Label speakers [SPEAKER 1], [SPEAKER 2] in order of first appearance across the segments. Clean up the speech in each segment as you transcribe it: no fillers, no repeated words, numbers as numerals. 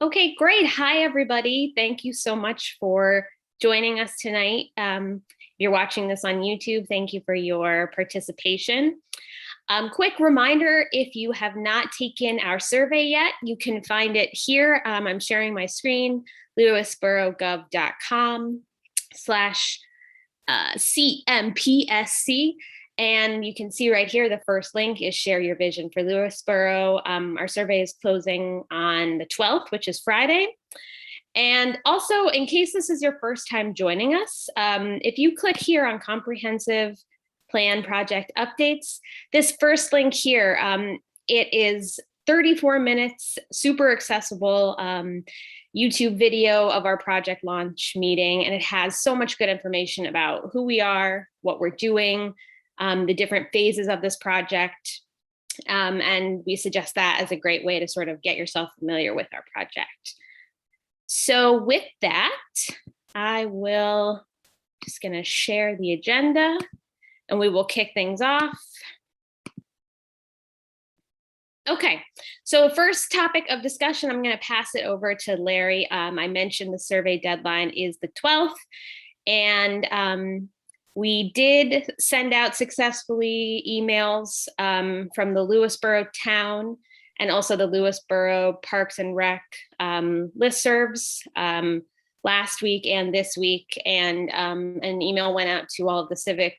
[SPEAKER 1] Okay, great. Hi, everybody. Thank you so much for joining us tonight. If you're watching this on YouTube, thank you for your participation. Quick reminder, if you have not taken our survey yet, you can find it here. I'm sharing my screen, lewisboro.gov/CMPSC. And you can see right here, the first link is Share Your Vision for Lewisboro. Our survey is closing on the 12th, which is Friday. And also, in case this is your first time joining us, if you click here on Comprehensive Plan Project Updates, this first link here, it is 34 minutes, super accessible YouTube video of our project launch meeting. And it has so much good information about who we are, what we're doing, the different phases of this project. And we suggest that as a great way to sort of get yourself familiar with our project. So with that, I will just gonna share the agenda and we will kick things off. Okay, so first topic of discussion, I'm gonna pass it over to Larry. I mentioned the survey deadline is the 12th, and we did send out successfully emails from the Lewisboro town and also the Lewisboro Parks and Rec listservs last week and this week. And an email went out to all of the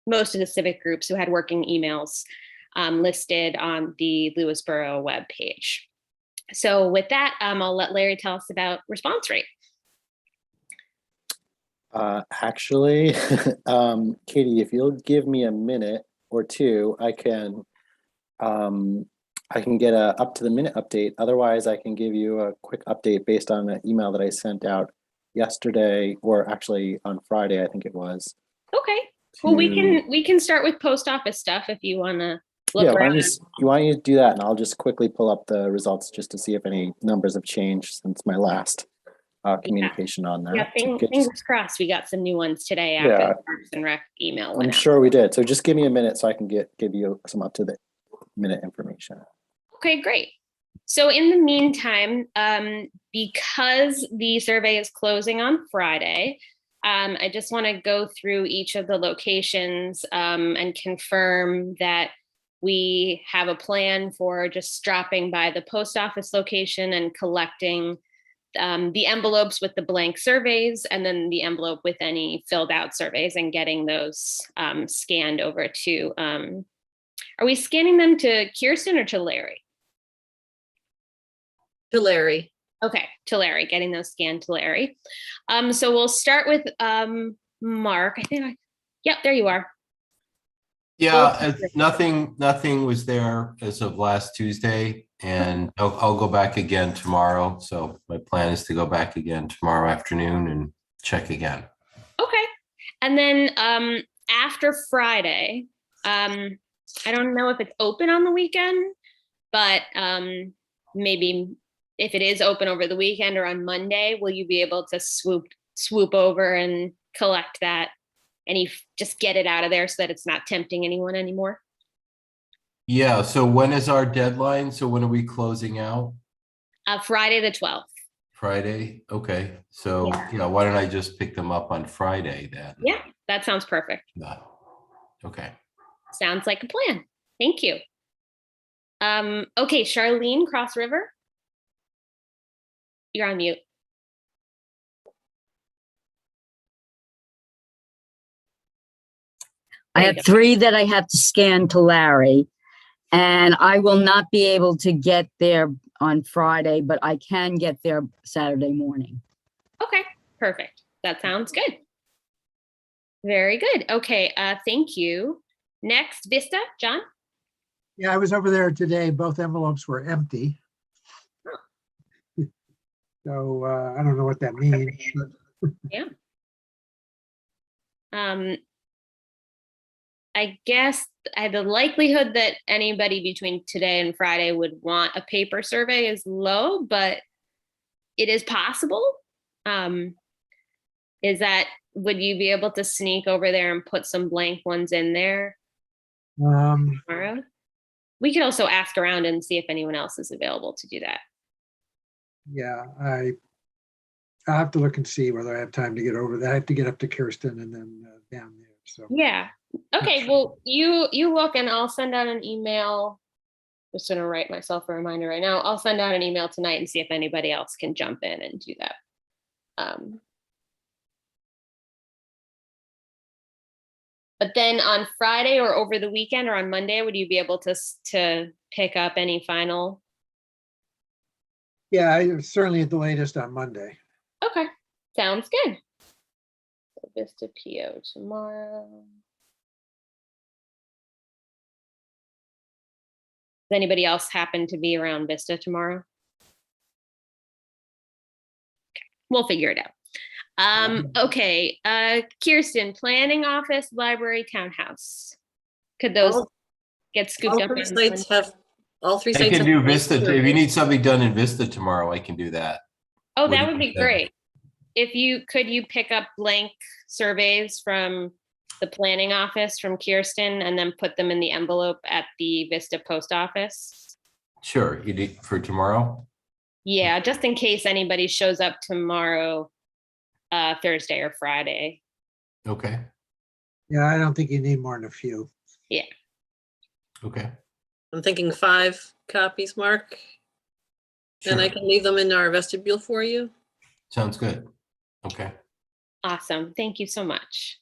[SPEAKER 1] most of the civic groups who had working emails listed on the Lewisboro webpage. So with that, I'll let Larry tell us about response rate.
[SPEAKER 2] Actually, Katie, if you'll give me a minute or two, I can get a up to the minute update. Otherwise, I can give you a quick update based on an email that I sent out yesterday, or actually on Friday, I think it was.
[SPEAKER 1] Okay. Well, we can start with post office stuff if you want to look around.
[SPEAKER 2] Why don't you do that, and I'll just quickly pull up the results just to see if any numbers have changed since my last communication on that.
[SPEAKER 1] Yeah, fingers crossed we got some new ones today after the Parks and Rec email went out.
[SPEAKER 2] I'm sure we did. So just give me a minute so I can give you some up to the minute information.
[SPEAKER 1] Okay, great. So in the meantime, because the survey is closing on Friday, I just want to go through each of the locations and confirm that we have a plan for just dropping by the post office location and collecting the envelopes with the blank surveys, and then the envelope with any filled out surveys, and getting those scanned over to, are we scanning them to Kirsten or to Larry?
[SPEAKER 3] To Larry.
[SPEAKER 1] Okay, to Larry, getting those scanned to Larry. So we'll start with Mark. Yep, there you are.
[SPEAKER 4] Yeah, nothing was there as of last Tuesday, and I'll go back again tomorrow. So my plan is to go back again tomorrow afternoon and check again.
[SPEAKER 1] Okay, and then after Friday, I don't know if it's open on the weekend, but maybe if it is open over the weekend or on Monday, will you be able to swoop over and collect that? And just get it out of there so that it's not tempting anyone anymore?
[SPEAKER 4] Yeah, so when is our deadline? So when are we closing out?
[SPEAKER 1] Friday the 12th.
[SPEAKER 4] Friday, okay. So yeah, why don't I just pick them up on Friday then?
[SPEAKER 1] Yeah, that sounds perfect.
[SPEAKER 4] Okay.
[SPEAKER 1] Sounds like a plan. Thank you. Okay, Charlene, Cross River. You're on mute.
[SPEAKER 5] I have 3 that I have to scan to Larry, and I will not be able to get there on Friday, but I can get there Saturday morning.
[SPEAKER 1] Okay, perfect. That sounds good. Very good. Okay, thank you. Next, Vista, John?
[SPEAKER 6] Yeah, I was over there today. Both envelopes were empty.
[SPEAKER 1] Oh.
[SPEAKER 6] So I don't know what that means.
[SPEAKER 1] Yeah. I guess the likelihood that anybody between today and Friday would want a paper survey is low, but it is possible. Would you be able to sneak over there and put some blank ones in there tomorrow? We could also ask around and see if anyone else is available to do that.
[SPEAKER 6] Yeah, I'll have to look and see whether I have time to get over that. I have to get up to Kirsten and then down there, so.
[SPEAKER 1] Yeah. Okay, well, you look and I'll send out an email. Just gonna write myself a reminder right now. I'll send out an email tonight and see if anybody else can jump in and do that. But then on Friday or over the weekend or on Monday, would you be able to pick up any final?
[SPEAKER 6] Yeah, certainly at the latest on Monday.
[SPEAKER 1] Okay, sounds good. So Vista PO tomorrow. Does anybody else happen to be around Vista tomorrow? Okay, we'll figure it out. Okay, Kirsten, planning office, library, townhouse. Could those
[SPEAKER 3] All-
[SPEAKER 1] get scooped
[SPEAKER 3] All
[SPEAKER 1] up?
[SPEAKER 3] three
[SPEAKER 1] on
[SPEAKER 3] sites have, all three
[SPEAKER 4] I
[SPEAKER 3] sites.
[SPEAKER 4] can
[SPEAKER 3] have
[SPEAKER 4] do
[SPEAKER 3] blank
[SPEAKER 4] Vista. If you
[SPEAKER 3] surveys.
[SPEAKER 4] need something done in Vista tomorrow, I can do that.
[SPEAKER 1] Oh,
[SPEAKER 4] What
[SPEAKER 1] that
[SPEAKER 4] do
[SPEAKER 1] would
[SPEAKER 4] you
[SPEAKER 1] be
[SPEAKER 4] think?
[SPEAKER 1] great. If you could, you pick up blank surveys from the planning office from Kirsten and then put them in the envelope at the Vista post office.
[SPEAKER 4] Sure, you do for tomorrow?
[SPEAKER 1] Yeah, just in case anybody shows up tomorrow, Thursday or Friday.
[SPEAKER 4] Okay,
[SPEAKER 6] Yeah, I don't think you need more than a few.
[SPEAKER 1] Yeah.
[SPEAKER 4] okay.
[SPEAKER 3] I'm thinking 5 copies, Mark, and I
[SPEAKER 4] Sure,
[SPEAKER 3] can leave them in our vestibule for you.
[SPEAKER 4] sounds good. Okay.
[SPEAKER 1] Awesome. Thank you so much.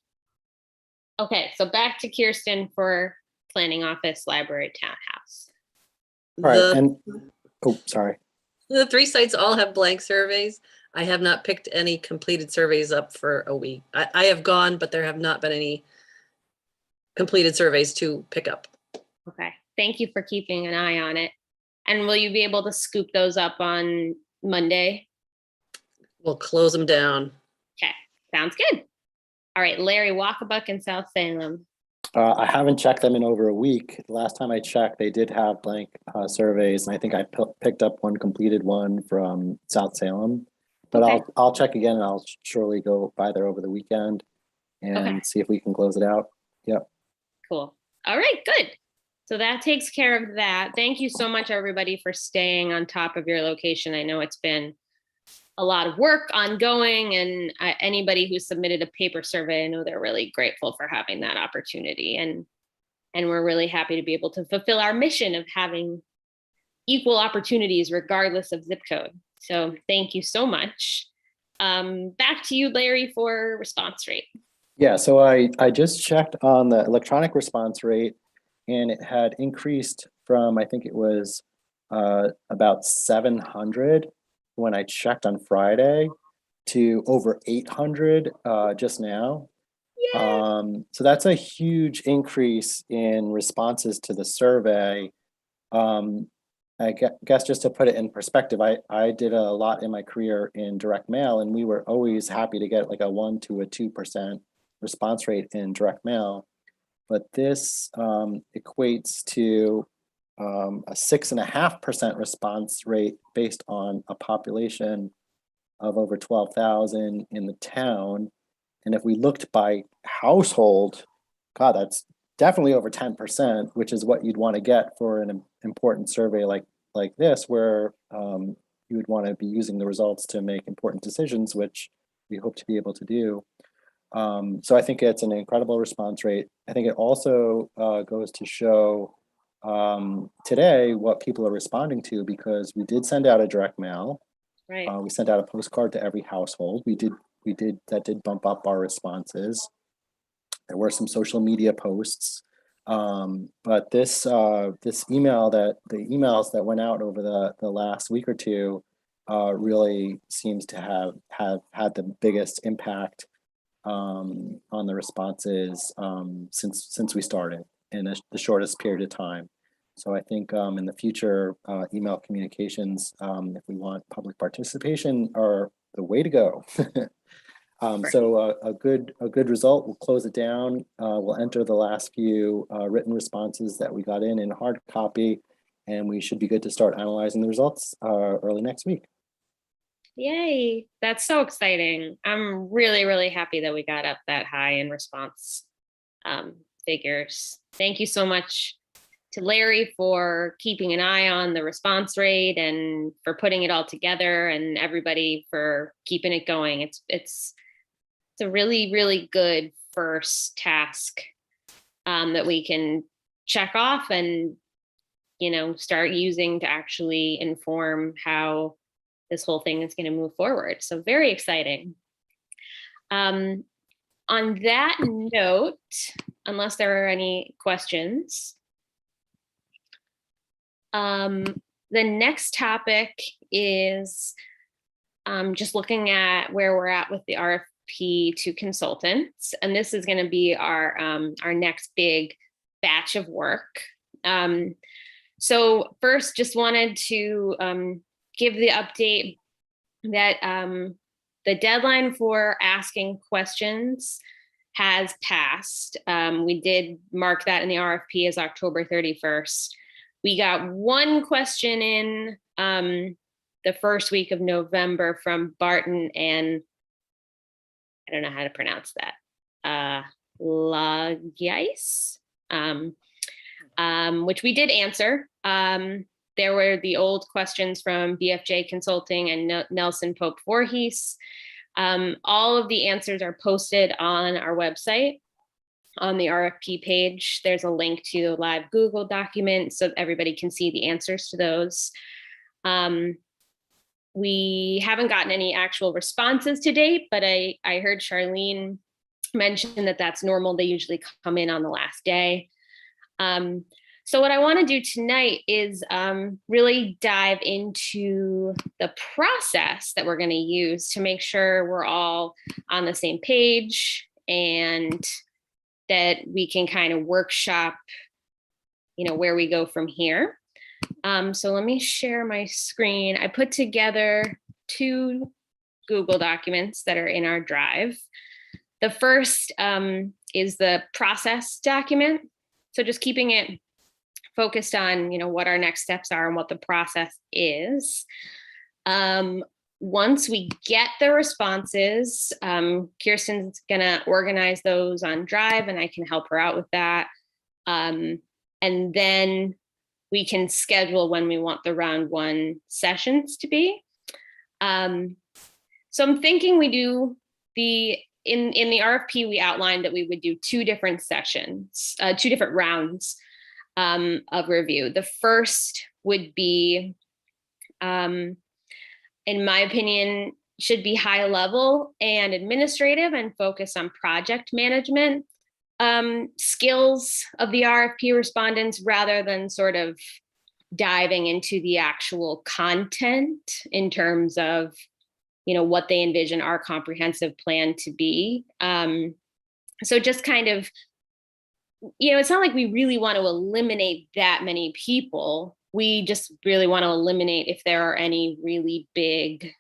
[SPEAKER 1] Okay, so back to Kirsten for planning office, library, townhouse.
[SPEAKER 2] All right,
[SPEAKER 3] The,
[SPEAKER 2] and, oh, sorry.
[SPEAKER 3] the 3 sites all have blank surveys. I have not picked any completed surveys up for a week. I have gone, but there have not been any completed surveys to pick up.
[SPEAKER 1] Okay, thank you for keeping an eye on it. And will you be able to scoop those up on Monday?
[SPEAKER 3] We'll close them down.
[SPEAKER 1] Okay, sounds good. All right, Larry Walkabuck in South Salem.
[SPEAKER 2] I haven't checked them in over a week. The last time I checked, they did have blank surveys, and I think I picked up one completed one from South Salem. But
[SPEAKER 1] Okay.
[SPEAKER 2] I'll check again, and I'll surely go by there over the weekend and
[SPEAKER 1] Okay.
[SPEAKER 2] see if we can close it out. Yep.
[SPEAKER 1] Cool. All right, good. So that takes care of that. Thank you so much, everybody, for staying on top of your location. I know it's been a lot of work ongoing, and anybody who submitted a paper survey, I know they're really grateful for having that opportunity. And we're really happy to be able to fulfill our mission of having equal opportunities regardless of zip code. So thank you so much. Back to you, Larry, for response rate.
[SPEAKER 2] Yeah, so I just checked on the electronic response rate, and it had increased from, I think it was about 700 when I checked on Friday to over 800 just now. So that's a huge increase in responses to the survey. I guess just to put it in perspective, I did a lot in my career in direct mail, and we were always happy to get like a 1 to a 2% response rate in direct mail. But this equates to a 6.5% response rate based on a population of over 12,000 in the town. And if we looked by household, God, that's definitely over 10%, which is what you'd want to get for an important survey like this, where you would want to be using the results to make important decisions, which we hope to be able to do. So I think it's an incredible response rate. I think it also goes to show today what people are responding to, because we did send out a direct mail.
[SPEAKER 1] Right.
[SPEAKER 2] We sent out a postcard to every household. That did bump up our responses. There were some social media posts, but the emails that went out over the last week or two really seems to have had the biggest impact on the responses since we started in the shortest period of time. So I think in the future, email communications, if we want public participation, are the way to go. So a good result. We'll close it down. We'll enter the last few written responses that we got in hard copy, and we should be good to start analyzing the results early next week.
[SPEAKER 1] Yay, that's so exciting. I'm really, really happy that we got up that high in response figures. Thank you so much, Larry for keeping an eye on the response rate and for putting it all together, and everybody for keeping it going. It's a really, really good first task that we can check off and, you know, start using to actually inform how this whole thing is going to move forward. So very exciting. On that note, unless there are any questions, the next topic is just looking at where we're at with the RFP to consultants. And this is going to be our next big batch of work. So first, just wanted to give the update that the deadline for asking questions has passed. We did mark that in the RFP as October 31st. We got one question in the first week of November from Barton and I don't know how to pronounce that, Lagiais, which we did answer. There were the old questions from BFJ Consulting and Nelson Pope Voorhees. All of the answers are posted on our website. On the RFP page, there's a link to a live Google document so everybody can see the answers to those. We haven't gotten any actual responses to date, but I heard Charlene mention that that's normal. They usually come in on the last day. So what I want to do tonight is really dive into the process that we're going to use to make sure we're all on the same page and that we can kind of workshop, you know, where we go from here. So let me share my screen. I put together 2 Google documents that are in our drive. The first is the process document. So just keeping it focused on, you know, what our next steps are and what the process is. Once we get the responses, Kirsten's gonna organize those on Drive and I can help her out with that. And then we can schedule when we want the round 1 sessions to be. So I'm thinking we do in the RFP, we outlined that we would do 2 different sessions, 2 different rounds of review. The first would be, in my opinion, should be high level and administrative and focus on project management skills of the RFP respondents rather than sort of diving into the actual content in terms of, you know, what they envision our comprehensive plan to be. So just kind of, you know, it's not like we really want to eliminate that many people. We just really want to eliminate if there are any really big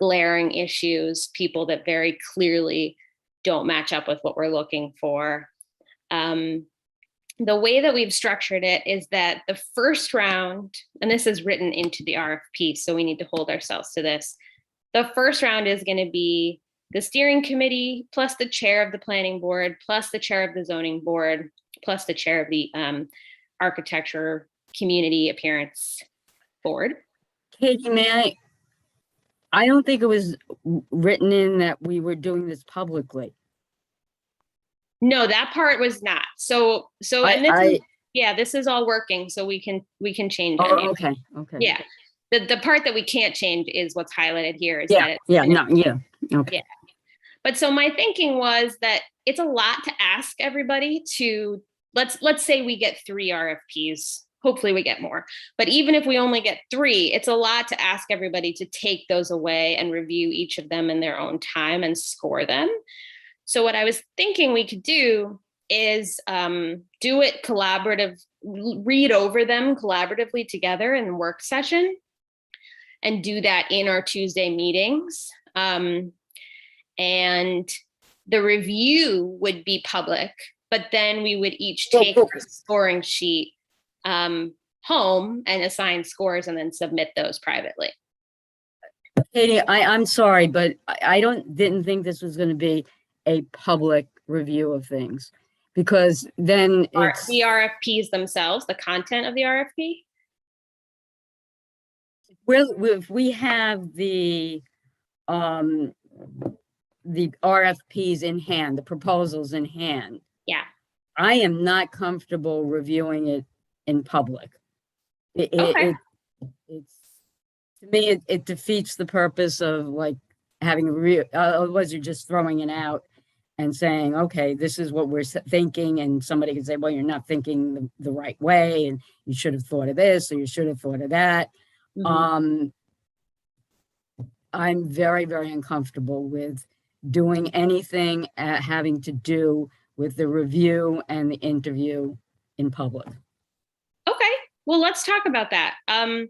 [SPEAKER 1] glaring issues, people that very clearly don't match up with what we're looking for. The way that we've structured it is that the first round, and this is written into the RFP, so we need to hold ourselves to this. The first round is going to be the steering committee, plus the chair of the planning board, plus the chair of the zoning board, plus the chair of the architecture community appearance board.
[SPEAKER 5] Katie, I don't think it was written in that we were doing this publicly.
[SPEAKER 1] No, that part was not. So and this is, this is all working, so we can change it.
[SPEAKER 5] Oh, okay.
[SPEAKER 1] Yeah. The part that we can't change is what's highlighted here. Is
[SPEAKER 5] Yeah,
[SPEAKER 1] that
[SPEAKER 5] okay.
[SPEAKER 1] Yeah. But so my thinking was that it's a lot to ask everybody to, let's say we get 3 RFPs. Hopefully we get more. But even if we only get 3, it's a lot to ask everybody to take those away and review each of them in their own time and score them. So what I was thinking we could do is do it collaborative, read over them collaboratively together in the work session and do that in our Tuesday meetings. And the review would be public, but then we would each take a scoring sheet home and assign scores and then submit those privately.
[SPEAKER 5] Katie, I'm sorry, but I didn't think this was going to be a public review of things because then
[SPEAKER 1] Are
[SPEAKER 5] it's,
[SPEAKER 1] the RFPs themselves, the content of the RFP?
[SPEAKER 5] if we have the RFPs in hand, the proposals in hand,
[SPEAKER 1] Yeah.
[SPEAKER 5] I am not comfortable reviewing it in public.
[SPEAKER 1] Okay.
[SPEAKER 5] It's, to me, it defeats the purpose of like having otherwise you're just throwing it out and saying, okay, this is what we're thinking. And somebody can say, well, you're not thinking the right way. And you should have thought of this, or you should have thought of that.
[SPEAKER 1] Mhm.
[SPEAKER 5] I'm very, very uncomfortable with doing anything having to do with the review and the interview in public.
[SPEAKER 1] Okay, well, let's talk about that. Let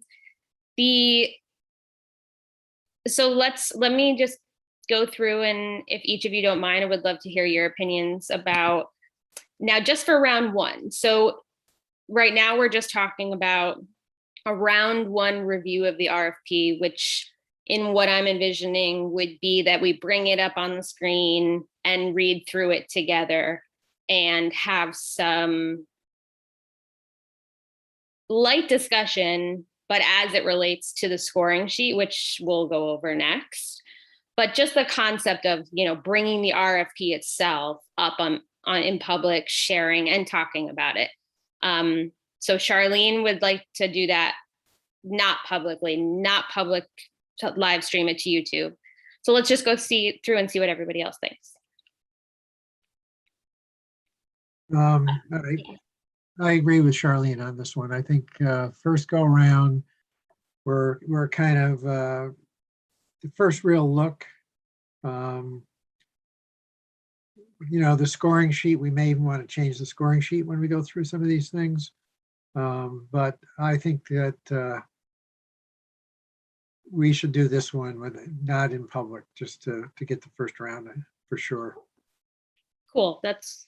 [SPEAKER 1] me just go through, and if each of you don't mind, I would love to hear your opinions about now, just for round one. So right now we're just talking about a round one review of the RFP, which in what I'm envisioning would be that we bring it up on the screen and read through it together and have some light discussion, but as it relates to the scoring sheet, which we'll go over next. But just the concept of, bringing the RFP itself up in public, sharing and talking about it. So Charlene would like to do that, not publicly, not public, to live stream it to YouTube. So let's just go through and see what everybody else thinks.
[SPEAKER 6] I agree with Charlene on this one. I think first go around, we're kind of the first real look. The scoring sheet, we may even want to change the scoring sheet when we go through some of these things. But I think that we should do this one not in public, just to get the first round for sure.
[SPEAKER 1] Cool. That's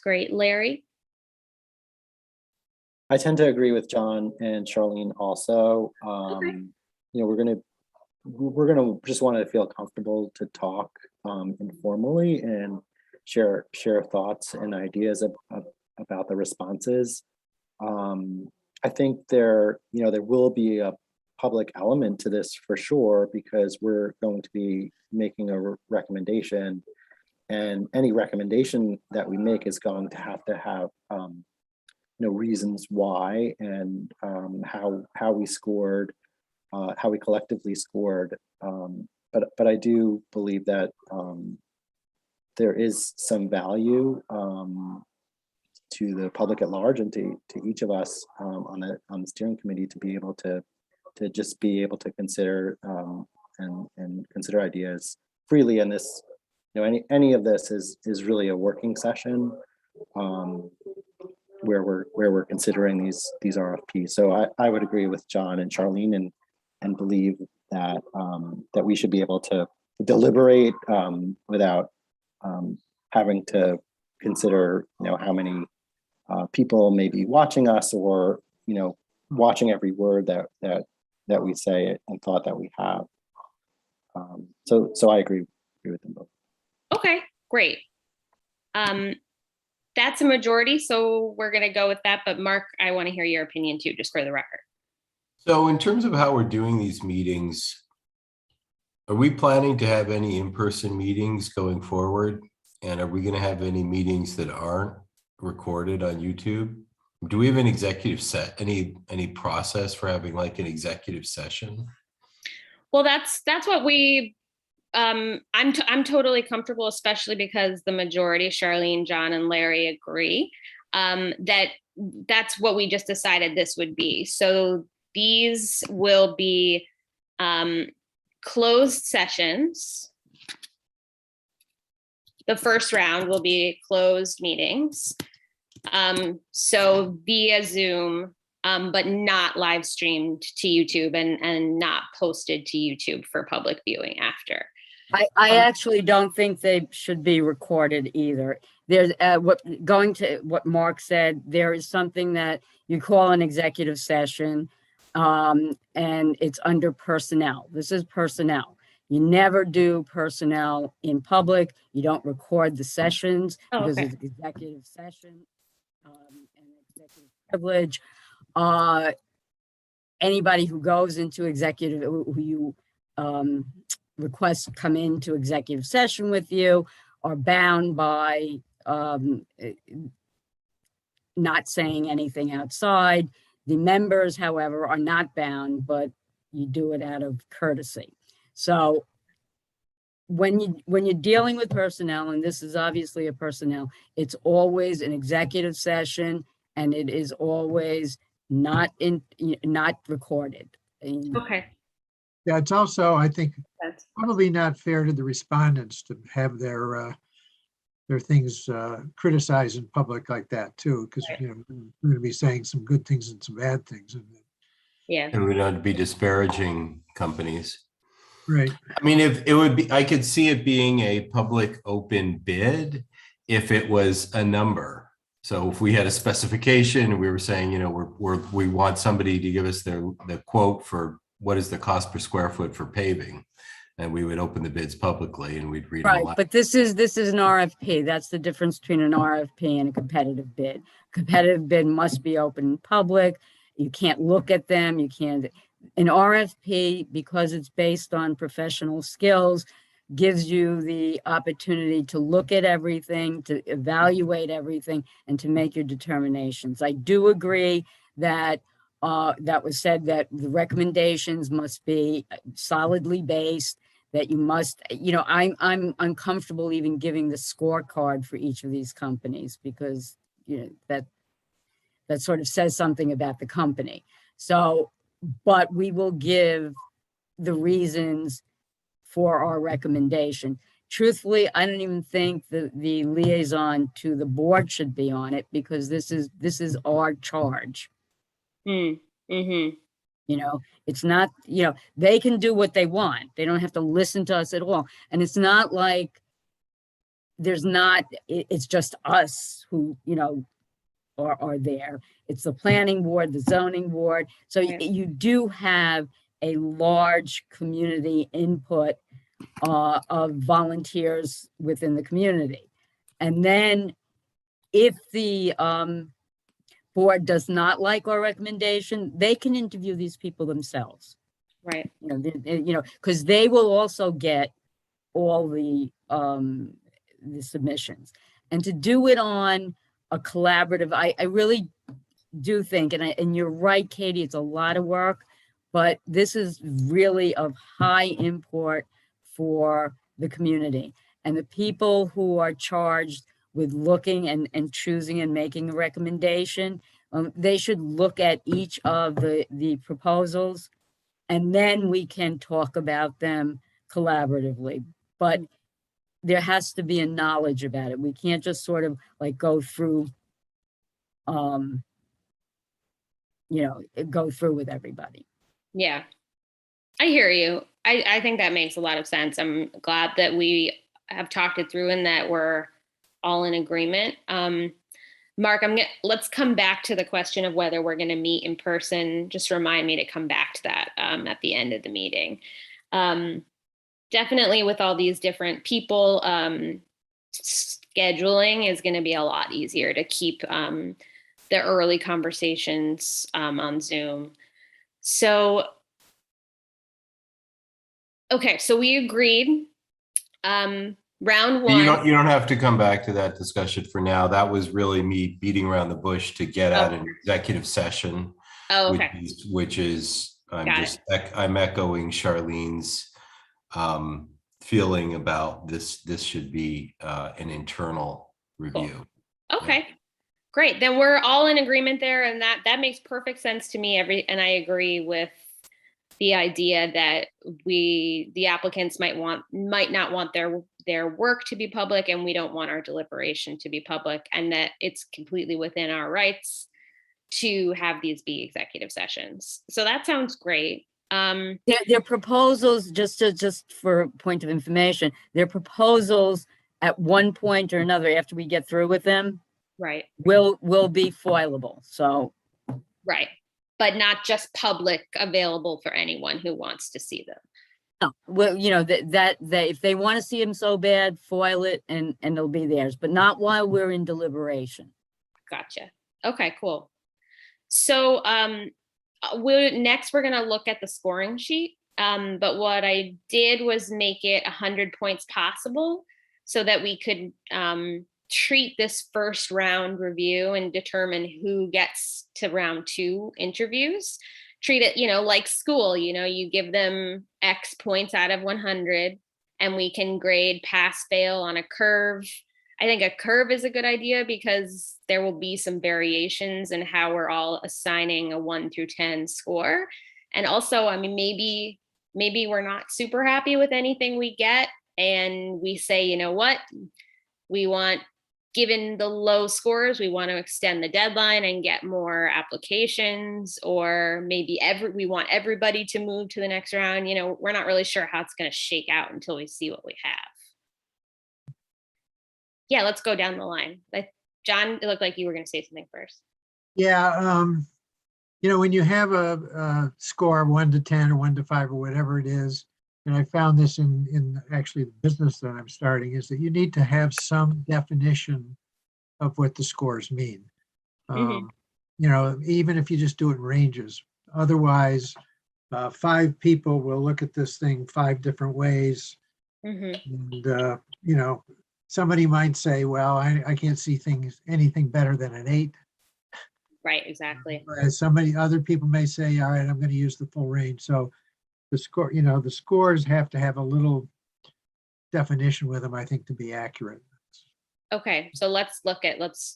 [SPEAKER 1] great. Larry?
[SPEAKER 2] I tend to agree with John and Charlene also.
[SPEAKER 1] Okay.
[SPEAKER 2] We're gonna just want to feel comfortable to talk informally and share thoughts and ideas about the responses. I think there will be a public element to this for sure, because we're going to be making a recommendation, and any recommendation that we make is going to have reasons why, and how we scored, how we collectively scored. But I do believe that there is some value to the public at large, and to each of us on the steering committee, to be able to just be able to consider and consider ideas freely. And this, any of this is really a working session where we're considering these RFPs. So I would agree with John and Charlene, and believe that that we should be able to deliberate without having to consider how many people may be watching us, or watching every word that we say and thought that we have. So I agree with them both.
[SPEAKER 1] Okay, great. That's a majority, so we're going to go with that. But Mark, I want to hear your opinion too, just for the record.
[SPEAKER 4] So in terms of how we're doing these meetings, are we planning to have any in-person meetings going forward? And are we going to have any meetings that aren't recorded on YouTube? Do we have an executive any process for having like an executive session?
[SPEAKER 1] Well, that's what we I'm totally comfortable, especially because the majority, Charlene, John, and Larry, agree that's what we just decided this would be. So these will be closed sessions. The first round will be closed meetings. So via Zoom, but not live streamed to YouTube, and not posted to YouTube for public viewing after.
[SPEAKER 5] I actually don't think they should be recorded either. There's going to what Mark said, there is something that you call an executive session, and it's under personnel. This is personnel. You never do personnel in public. You don't record the sessions
[SPEAKER 1] Oh,
[SPEAKER 5] because
[SPEAKER 1] okay.
[SPEAKER 5] it's executive session and executive privilege. Anybody who goes into executive, who you request come into executive session with you, are bound by not saying anything outside. The members, however, are not bound, but you do it out of courtesy. So when you're dealing with personnel, and this is obviously a personnel, it's always an executive session, and it is always not recorded.
[SPEAKER 1] Okay.
[SPEAKER 6] Yeah, it's also, I think,
[SPEAKER 1] That's,
[SPEAKER 6] probably not fair to the respondents to have their things criticized in public like that too, because,
[SPEAKER 1] Right.
[SPEAKER 6] you know, we're going to be saying some good things and some bad things.
[SPEAKER 1] yeah.
[SPEAKER 4] And we don't be disparaging companies.
[SPEAKER 6] Right.
[SPEAKER 4] I mean, if it would be, I could see it being a public open bid if it was a number. So if we had a specification, we were saying, you know, we want somebody to give us the quote for what is the cost per square foot for paving, and we would open the bids publicly and we'd read them
[SPEAKER 5] Right,
[SPEAKER 4] aloud.
[SPEAKER 5] but this is an RFP. That's the difference between an RFP and a competitive bid. Competitive bid must be open in public. You can't look at them. You can't. An RFP, because it's based on professional skills, gives you the opportunity to look at everything, to evaluate everything, and to make your determinations. I do agree that that was said that the recommendations must be solidly based, that you must, you know, I'm uncomfortable even giving the scorecard for each of these companies because, you know, that sort of says something about the company. So, but we will give the reasons for our recommendation. Truthfully, I don't even think the liaison to the board should be on it because this is our charge.
[SPEAKER 1] Mm-hmm.
[SPEAKER 5] You know, it's not, you know, they can do what they want. They don't have to listen to us at all. And it's not like it's just us who, you know, are there. It's the planning board, the zoning board. So
[SPEAKER 1] Right.
[SPEAKER 5] you do have a large community input of volunteers within the community. And then if the board does not like our recommendation, they can interview these people themselves.
[SPEAKER 1] Right.
[SPEAKER 5] You know, because they will also get all the submissions. And to do it on a collaborative, I really do think, and you're right, Katie, it's a lot of work, but this is really of high import for the community. And the people who are charged with looking and choosing and making a recommendation, they should look at each of the proposals, and then we can talk about them collaboratively. But there has to be a knowledge about it. We can't just sort of like go through, you know, go through with everybody.
[SPEAKER 1] Yeah. I hear you. I think that makes a lot of sense. I'm glad that we have talked it through and that we're all in agreement. Mark, let's come back to the question of whether we're going to meet in person. Just remind me to come back to that at the end of the meeting. Definitely with all these different people, scheduling is going to be a lot easier to keep the early conversations on Zoom. So, okay, so we agreed. Round one.
[SPEAKER 4] You don't have to come back to that discussion for now. That was really me beating around the bush to get at an executive session.
[SPEAKER 1] Oh, okay.
[SPEAKER 4] Which is I'm echoing Charlene's feeling about this. This should be an internal review.
[SPEAKER 1] Cool. Okay. Yeah. Great. Then we're all in agreement there, and that makes perfect sense to me. And I agree with the idea that the applicants might not want their work to be public, and we don't want our deliberation to be public, and that it's completely within our rights to have these be executive sessions. So that sounds great.
[SPEAKER 5] Their proposals, just for a point of information, their proposals at one point or another after we get through with them,
[SPEAKER 1] right,
[SPEAKER 5] will be foilable. So
[SPEAKER 1] right, but not just public available for anyone who wants to see them.
[SPEAKER 5] No, well, you know, that if they want to see them so bad, foil it and it'll be theirs, but not while we're in deliberation.
[SPEAKER 1] Gotcha. Okay, cool. So we're gonna look at the scoring sheet. But what I did was make it 100 points possible so that we could treat this first round review and determine who gets to round 2 interviews. Treat it, like school, you give them X points out of 100 and we can grade pass fail on a curve. I think a curve is a good idea because there will be some variations in how we're all assigning a 1 through 10 score. And also, I mean, maybe we're not super happy with anything we get and we say, you know what, we want, given the low scores, we want to extend the deadline and get more applications, or maybe we want everybody to move to the next round. We're not really sure how it's going to shake out until we see what we have. Yeah, let's go down the line. John, it looked like you were going to say something first.
[SPEAKER 6] Yeah, when you have a score of 1 to 10 or 1 to 5 or whatever it is, and I found this in actually the business that I'm starting, is that you need to have some definition of what the scores mean. Even if you just do it in ranges. Otherwise, 5 people will look at this thing 5 different ways. And, somebody might say, well, I can't see anything better than an 8.
[SPEAKER 1] Right, exactly.
[SPEAKER 6] Whereas other people may say, all right, I'm going to use the full range. So the scores have to have a little definition with them, I think, to be accurate.
[SPEAKER 1] Okay, so let's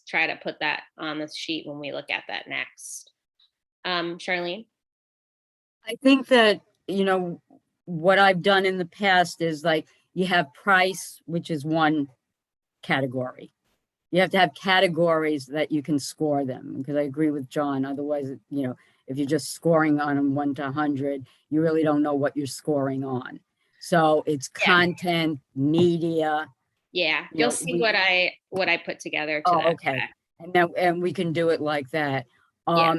[SPEAKER 1] try to put that on the sheet when we look at that next. Charlene?
[SPEAKER 5] I think that, what I've done in the past is like you have price, which is one category. You have to have categories that you can score them, because I agree with John. Otherwise, if you're just scoring on them 1 to 100, you really don't know what you're scoring on. So it's content, media.
[SPEAKER 1] Yeah, you'll see what I put together. To that
[SPEAKER 5] Okay.
[SPEAKER 1] effect.
[SPEAKER 5] And we can do it like that.
[SPEAKER 1] Yeah.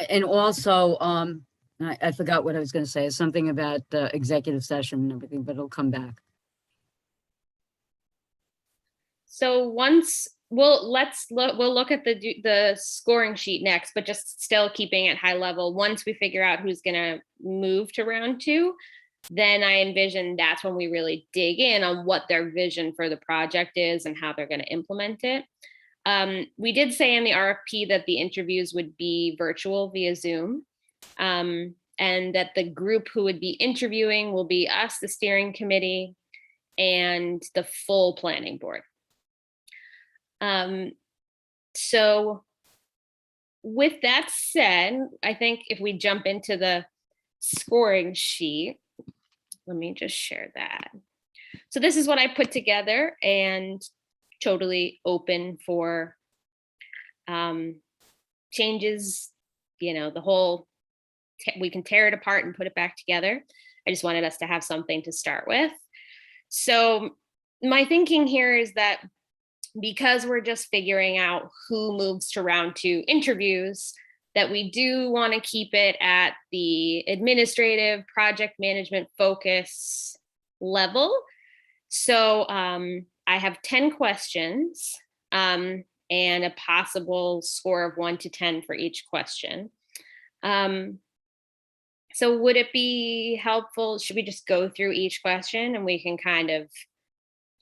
[SPEAKER 5] And also, I forgot what I was going to say. Something about the executive session and everything, but it'll come back.
[SPEAKER 1] So we'll look at the scoring sheet next, but just still keeping it high level. Once we figure out who's going to move to round 2, then I envision that's when we really dig in on what their vision for the project is and how they're going to implement it. We did say in the RFP that the interviews would be virtual via Zoom, and that the group who would be interviewing will be us, the steering committee, and the full planning board. So with that said, I think if we jump into the scoring sheet, let me just share that. So this is what I put together, and totally open for changes, the whole, we can tear it apart and put it back together. I just wanted us to have something to start with. So my thinking here is that because we're just figuring out who moves to round 2 interviews, that we do want to keep it at the administrative project management focus level. So I have 10 questions and a possible score of 1 to 10 for each question. So would it be helpful? Should we just go through each question and we can kind of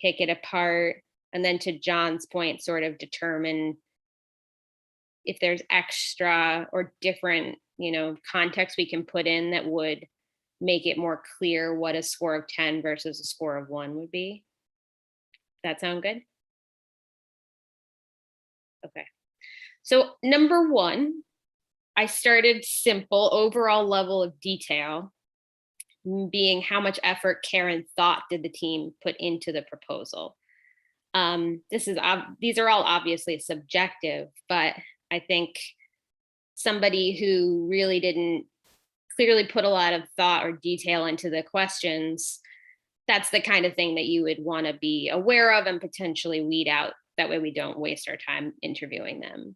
[SPEAKER 1] pick it apart? And then to John's point, sort of determine if there's extra or different, context we can put in that would make it more clear what a score of 10 versus a score of 1 would be. That sound good? Okay. So number 1, I started simple, overall level of detail being how much effort, care, and thought did the team put into the proposal. These are all obviously subjective, but I think somebody who really didn't clearly put a lot of thought or detail into the questions, that's the kind of thing that you would want to be aware of and potentially weed out. That way we don't waste our time interviewing them.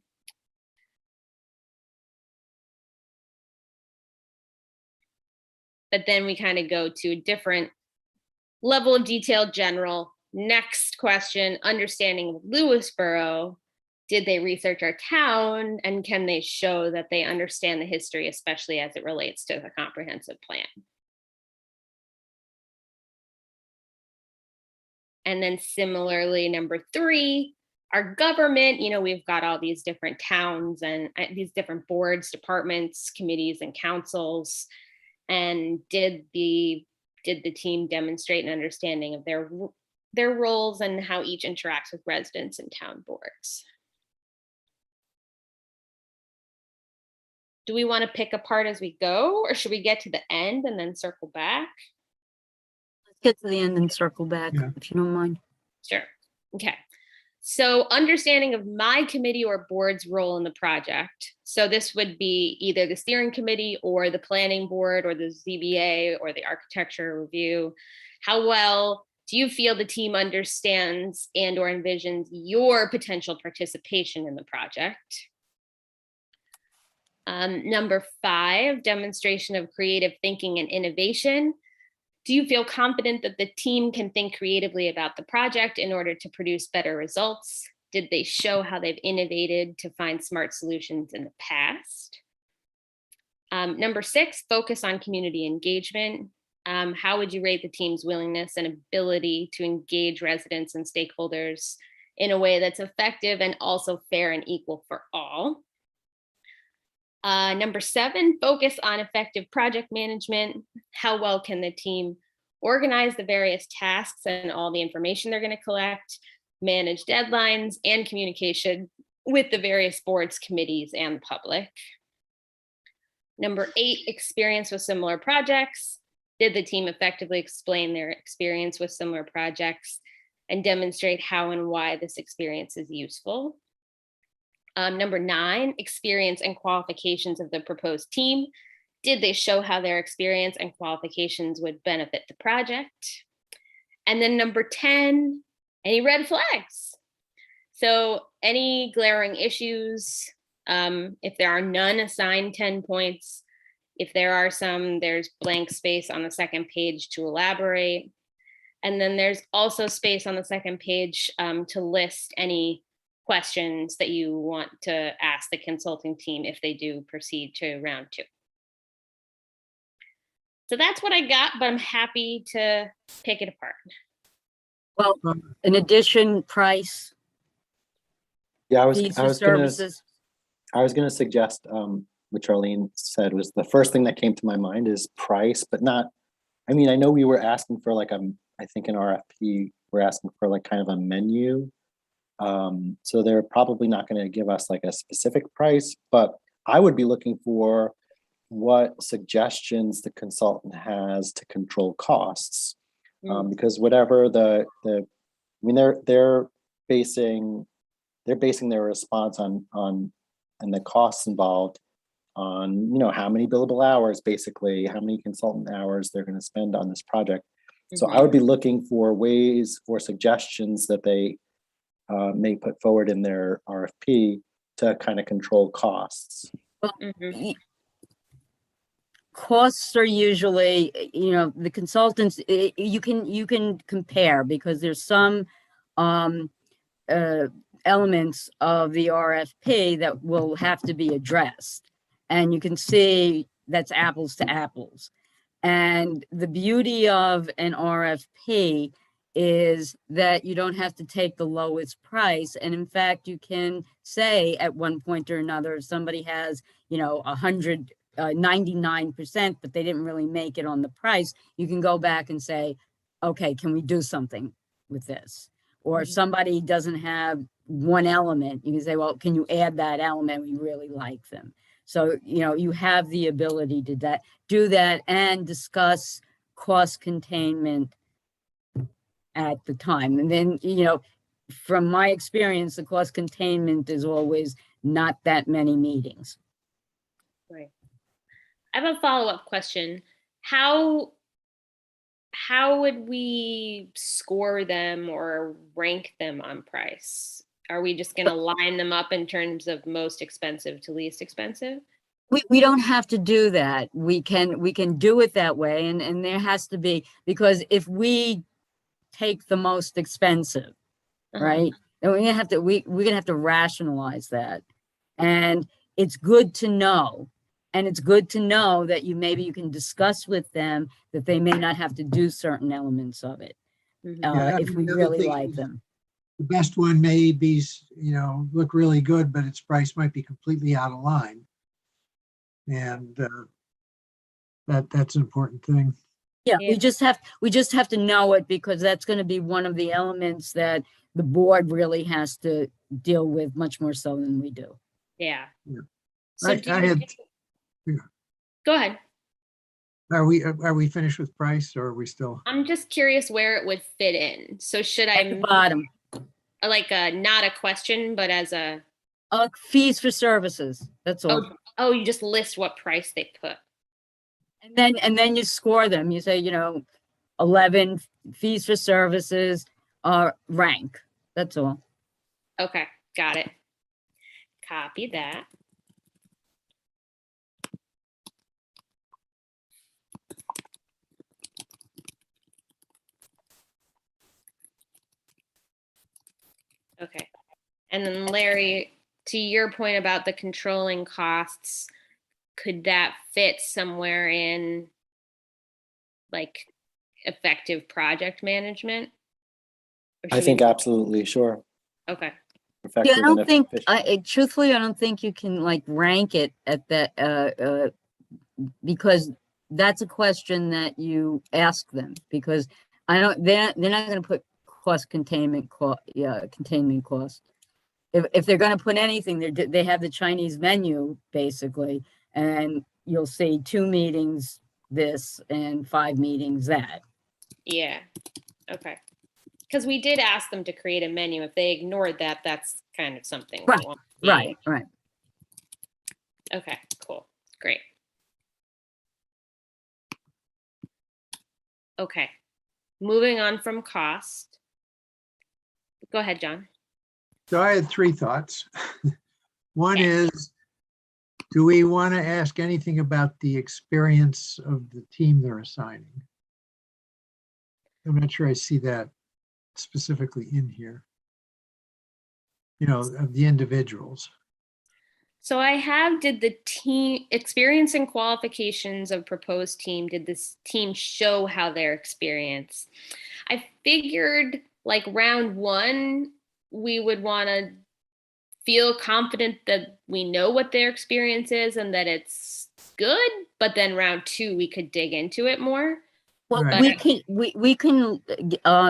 [SPEAKER 1] but then we kind of go to a different level of detail, general. Next question, understanding of Lewisboro. Did they research our town, and can they show that they understand the history, especially as it relates to the comprehensive plan? And then similarly, number 3, our government, we've got all these different towns and these different boards, departments, committees, and councils. And did the team demonstrate an understanding of their roles and how each interacts with residents and town boards? Do we want to pick apart as we go, or should we get to the end and then circle back?
[SPEAKER 5] Let's get to the end and circle back,
[SPEAKER 6] Yeah.
[SPEAKER 5] if you don't mind.
[SPEAKER 1] Sure. Okay. So understanding of my committee or board's role in the project. So this would be either the steering committee or the planning board or the ZBA or the architecture review. How well do you feel the team understands and or envisions your potential participation in the project? Number 5, demonstration of creative thinking and innovation. Do you feel confident that the team can think creatively about the project in order to produce better results? Did they show how they've innovated to find smart solutions in the past? Number 6, focus on community engagement. How would you rate the team's willingness and ability to engage residents and stakeholders in a way that's effective and also fair and equal for all? Number 7, focus on effective project management. How well can the team organize the various tasks and all the information they're going to collect, manage deadlines and communication with the various boards, committees, and the public? Number 8, experience with similar projects. Did the team effectively explain their experience with similar projects and demonstrate how and why this experience is useful? Number 9, experience and qualifications of the proposed team. Did they show how their experience and qualifications would benefit the project? And then number 10, any red flags? So any glaring issues, if there are none, assign 10 points. If there are some, there's blank space on the second page to elaborate. And then there's also space on the second page to list any questions that you want to ask the consulting team if they do proceed to round 2. So that's what I got, but I'm happy to pick it apart.
[SPEAKER 5] Well, in addition, price,
[SPEAKER 2] Yeah, I
[SPEAKER 5] fees for
[SPEAKER 2] was gonna
[SPEAKER 5] services.
[SPEAKER 2] suggest, what Charlene said was the first thing that came to my mind is price, but not, I mean, I know we were asking for like, I think in RFP, we're asking for like kind of a menu. So they're probably not going to give us like a specific price, but I would be looking for what suggestions the consultant has to control costs. Because whatever I mean, they're basing their response on and the costs involved on, how many billable hours, basically, how many consultant hours they're going to spend on this project. So I would be looking for ways or suggestions that they may put forward in their RFP to kind of control costs.
[SPEAKER 5] Costs are usually, the consultants, you can compare because there's some elements of the RFP that will have to be addressed. And you can see that's apples to apples. And the beauty of an RFP is that you don't have to take the lowest price. And in fact, you can say at one point or another, if somebody has, 99%, but they didn't really make it on the price, you can go back and say, okay, can we do something with this? Or if somebody doesn't have one element, you can say, well, can you add that element? We really like them. So, you have the ability to do that and discuss cost containment at the time. And then, from my experience, the cost containment is always not that many meetings.
[SPEAKER 1] Right. I have a follow-up question. How would we score them or rank them on price? Are we just going to line them up in terms of most expensive to least expensive?
[SPEAKER 5] We don't have to do that. We can do it that way, and there has to be, because if we take the most expensive, right? And we're gonna have to we're gonna have to rationalize that. And it's good to know. And it's good to know that maybe you can discuss with them that they may not have to do certain elements of it,
[SPEAKER 6] Yeah,
[SPEAKER 5] if we
[SPEAKER 6] the other
[SPEAKER 5] really
[SPEAKER 6] thing
[SPEAKER 5] like
[SPEAKER 6] is
[SPEAKER 5] them.
[SPEAKER 6] The best one may be, look really good, but its price might be completely out of line. And that's an important thing.
[SPEAKER 5] Yeah,
[SPEAKER 1] Yeah.
[SPEAKER 5] we just have to know it, because that's going to be one of the elements that the board really has to deal with much more so than we do.
[SPEAKER 1] Yeah.
[SPEAKER 6] Yeah.
[SPEAKER 1] So
[SPEAKER 6] I had,
[SPEAKER 1] go ahead.
[SPEAKER 6] are we finished with price, or are we still?
[SPEAKER 1] I'm just curious where it would fit in. So should
[SPEAKER 5] At the
[SPEAKER 1] I
[SPEAKER 5] bottom,
[SPEAKER 1] like not a question, but as a
[SPEAKER 5] fees for services, that's all.
[SPEAKER 1] you just list what price they put.
[SPEAKER 5] And then you score them. You say, 11 fees for services, rank. That's all.
[SPEAKER 1] Okay, got it. Copy that. Okay. And then Larry, to your point about the controlling costs, could that fit somewhere in like effective project management? Or
[SPEAKER 2] I
[SPEAKER 1] should
[SPEAKER 2] think
[SPEAKER 1] we-
[SPEAKER 2] absolutely, sure.
[SPEAKER 1] Okay.
[SPEAKER 5] Yeah,
[SPEAKER 2] Effective
[SPEAKER 5] I
[SPEAKER 2] and
[SPEAKER 5] don't think,
[SPEAKER 2] efficient.
[SPEAKER 5] truthfully, I don't think you can like rank it at that, because that's a question that you ask them, because they're not gonna put cost containment containment cost. If they're gonna put anything, they have the Chinese menu, basically, and you'll see 2 meetings this and 5 meetings that.
[SPEAKER 1] Yeah. Okay. Because we did ask them to create a menu. If they ignored that, that's kind of something we
[SPEAKER 5] Right,
[SPEAKER 1] want to see.
[SPEAKER 5] Right.
[SPEAKER 1] Okay, cool. Great. Okay. Moving on from cost. Go ahead, John.
[SPEAKER 6] So I had 3 thoughts. One
[SPEAKER 1] Okay.
[SPEAKER 6] is, do we want to ask anything about the experience of the team they're assigning? I'm not sure I see that specifically in here. Of the individuals.
[SPEAKER 1] So I have, did the team experience and qualifications of proposed team, did this team show how their experience? I figured like round 1, we would want to feel confident that we know what their experience is and that it's good, but then round 2, we could dig into it more.
[SPEAKER 5] Well,
[SPEAKER 6] Right.
[SPEAKER 5] we can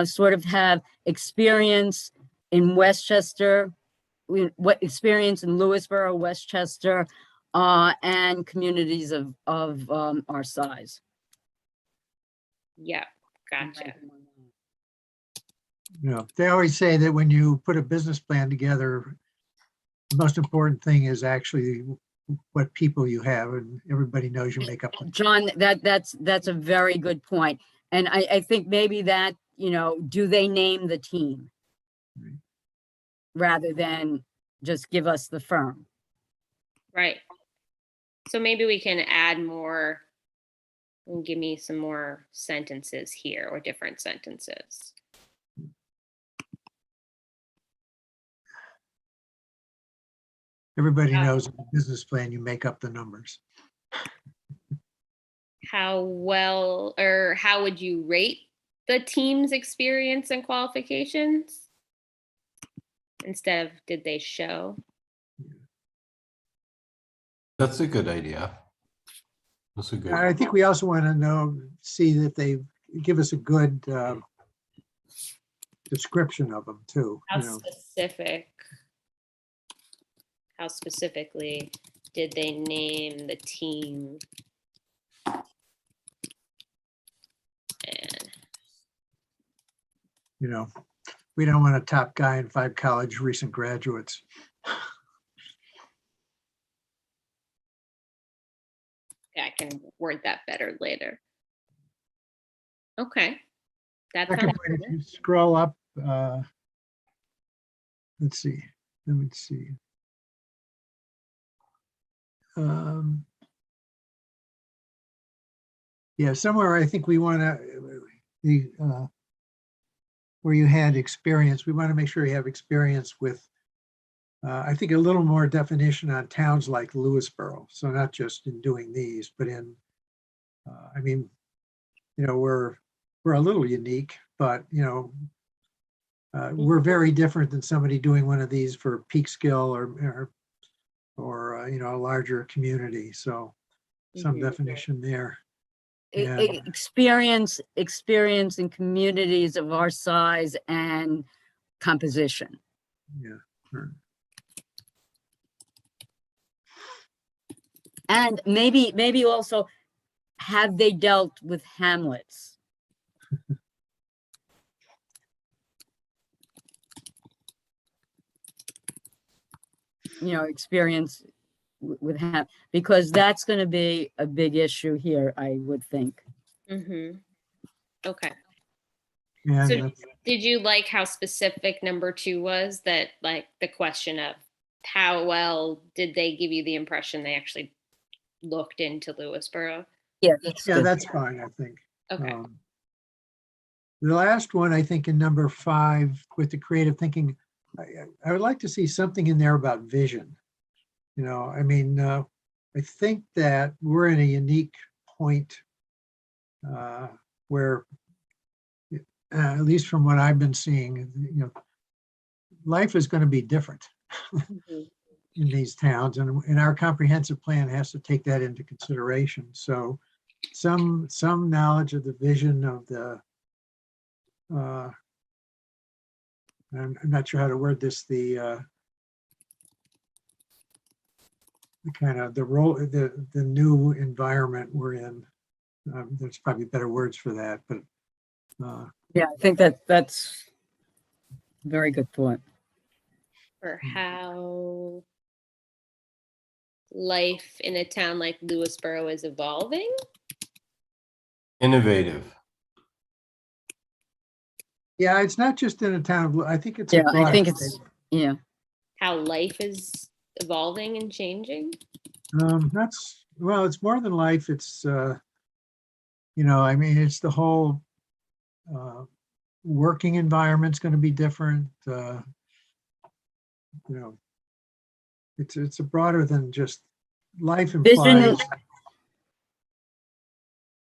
[SPEAKER 5] sort of have experience in Westchester, what experience in Lewisboro, Westchester, and communities of our size.
[SPEAKER 1] Yeah, gotcha.
[SPEAKER 6] They always say that when you put a business plan together, the most important thing is actually what people you have, and everybody knows you make up.
[SPEAKER 5] John, that's a very good point. And I think maybe that, do they name the team?
[SPEAKER 6] Right.
[SPEAKER 5] Rather than just give us the firm.
[SPEAKER 1] Right. So maybe we can add more and give me some more sentences here, or different sentences.
[SPEAKER 6] Everybody knows in the business plan, you make up the numbers.
[SPEAKER 1] How well, or how would you rate the team's experience and qualifications? Instead of did they show?
[SPEAKER 4] That's a good idea. That's a good.
[SPEAKER 6] I think we also want to see that they give us a good description of them too.
[SPEAKER 1] How specifically did they name the team? And
[SPEAKER 6] We don't want a top guy and 5 college recent graduates.
[SPEAKER 1] yeah, I can word that better later. Okay. That's
[SPEAKER 6] Second point, if you scroll up, let's see. Let me see. Yeah, somewhere I think we want to, where you had experience, we want to make sure you have experience with, I think a little more definition on towns like Lewisboro. So not just in doing these, but in, I mean, we're a little unique, but we're very different than somebody doing one of these for Peekskill or a larger community. So some
[SPEAKER 1] Mhm.
[SPEAKER 6] definition there.
[SPEAKER 5] E-
[SPEAKER 6] Yeah.
[SPEAKER 5] experience in communities of our size and composition.
[SPEAKER 6] Yeah. Sure.
[SPEAKER 5] And maybe also, have they dealt with hamlets? Experience with because that's going to be a big issue here, I would think.
[SPEAKER 1] Mhm. Okay.
[SPEAKER 6] Yeah,
[SPEAKER 1] So
[SPEAKER 6] that's-
[SPEAKER 1] did you like how specific number 2 was, that like the question of how well did they give you the impression they actually looked into Lewisboro?
[SPEAKER 5] Yeah, that's
[SPEAKER 6] yeah,
[SPEAKER 5] good.
[SPEAKER 6] that's fine, I think.
[SPEAKER 1] Okay.
[SPEAKER 6] The last one, I think in number 5 with the creative thinking, I would like to see something in there about vision. I mean, I think that we're in a unique point where, at least from what I've been seeing, life is going to be different
[SPEAKER 1] Mhm.
[SPEAKER 6] in these towns, and our comprehensive plan has to take that into consideration. So some knowledge of the vision of the I'm not sure how to word this, the kind of the role, the new environment we're in. There's probably better words for that, but
[SPEAKER 5] Yeah, I think that's a very good point.
[SPEAKER 1] Or how life in a town like Lewisboro is evolving.
[SPEAKER 4] Innovative.
[SPEAKER 6] yeah, it's not just in a town of, I think it's a
[SPEAKER 5] Yeah, I
[SPEAKER 6] broad
[SPEAKER 5] think it's,
[SPEAKER 6] statement.
[SPEAKER 5] yeah.
[SPEAKER 1] How life is evolving and changing.
[SPEAKER 6] That's, well, it's more than life. It's, I mean, it's the whole working environment's going to be different. It's a broader than just life
[SPEAKER 5] Vision,
[SPEAKER 6] implies.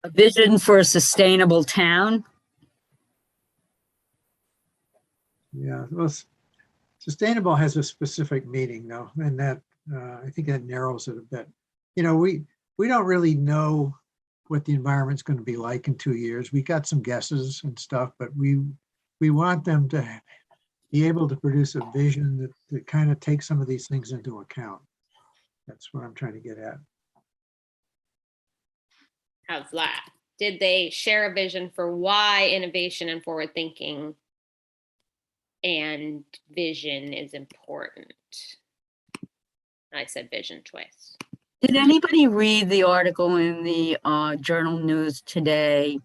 [SPEAKER 5] a vision for a sustainable town.
[SPEAKER 6] Yeah, well, sustainable has a specific meaning though, and that I think that narrows it a bit. We don't really know what the environment's going to be like in 2 years. We got some guesses and stuff, but we want them to be able to produce a vision that kind of takes some of these things into account. That's what I'm trying to get at.
[SPEAKER 1] How's that? Did they share a vision for why innovation and forward thinking and vision is important? I said vision twice.
[SPEAKER 5] Did anybody read the article in the Journal News today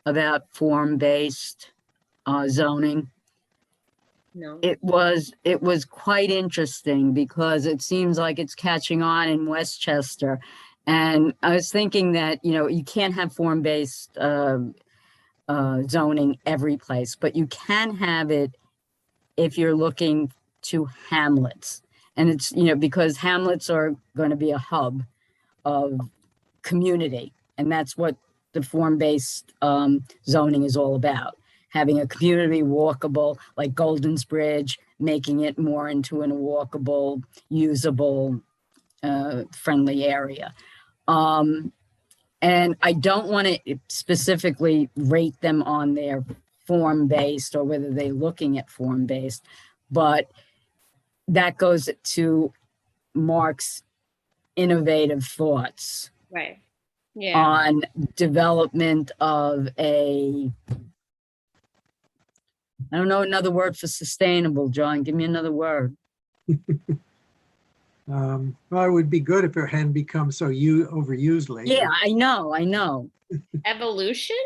[SPEAKER 5] about form-based zoning?
[SPEAKER 1] No.
[SPEAKER 5] It was quite interesting because it seems like it's catching on in Westchester. And I was thinking that, you can't have form-based zoning every place, but you can have it if you're looking to hamlets. And it's, because hamlets are going to be a hub of community. And that's what the form-based zoning is all about. Having a community walkable, like Golden's Bridge, making it more into a walkable, usable, friendly area. And I don't want to specifically rate them on their form-based or whether they're looking at form-based, but that goes to Mark's innovative thoughts
[SPEAKER 1] Right. Yeah.
[SPEAKER 5] on development of I don't know another word for sustainable, John. Give me another word.
[SPEAKER 6] Well, it would be good if it hadn't become so overused lately.
[SPEAKER 5] Yeah, I know.
[SPEAKER 1] Evolution?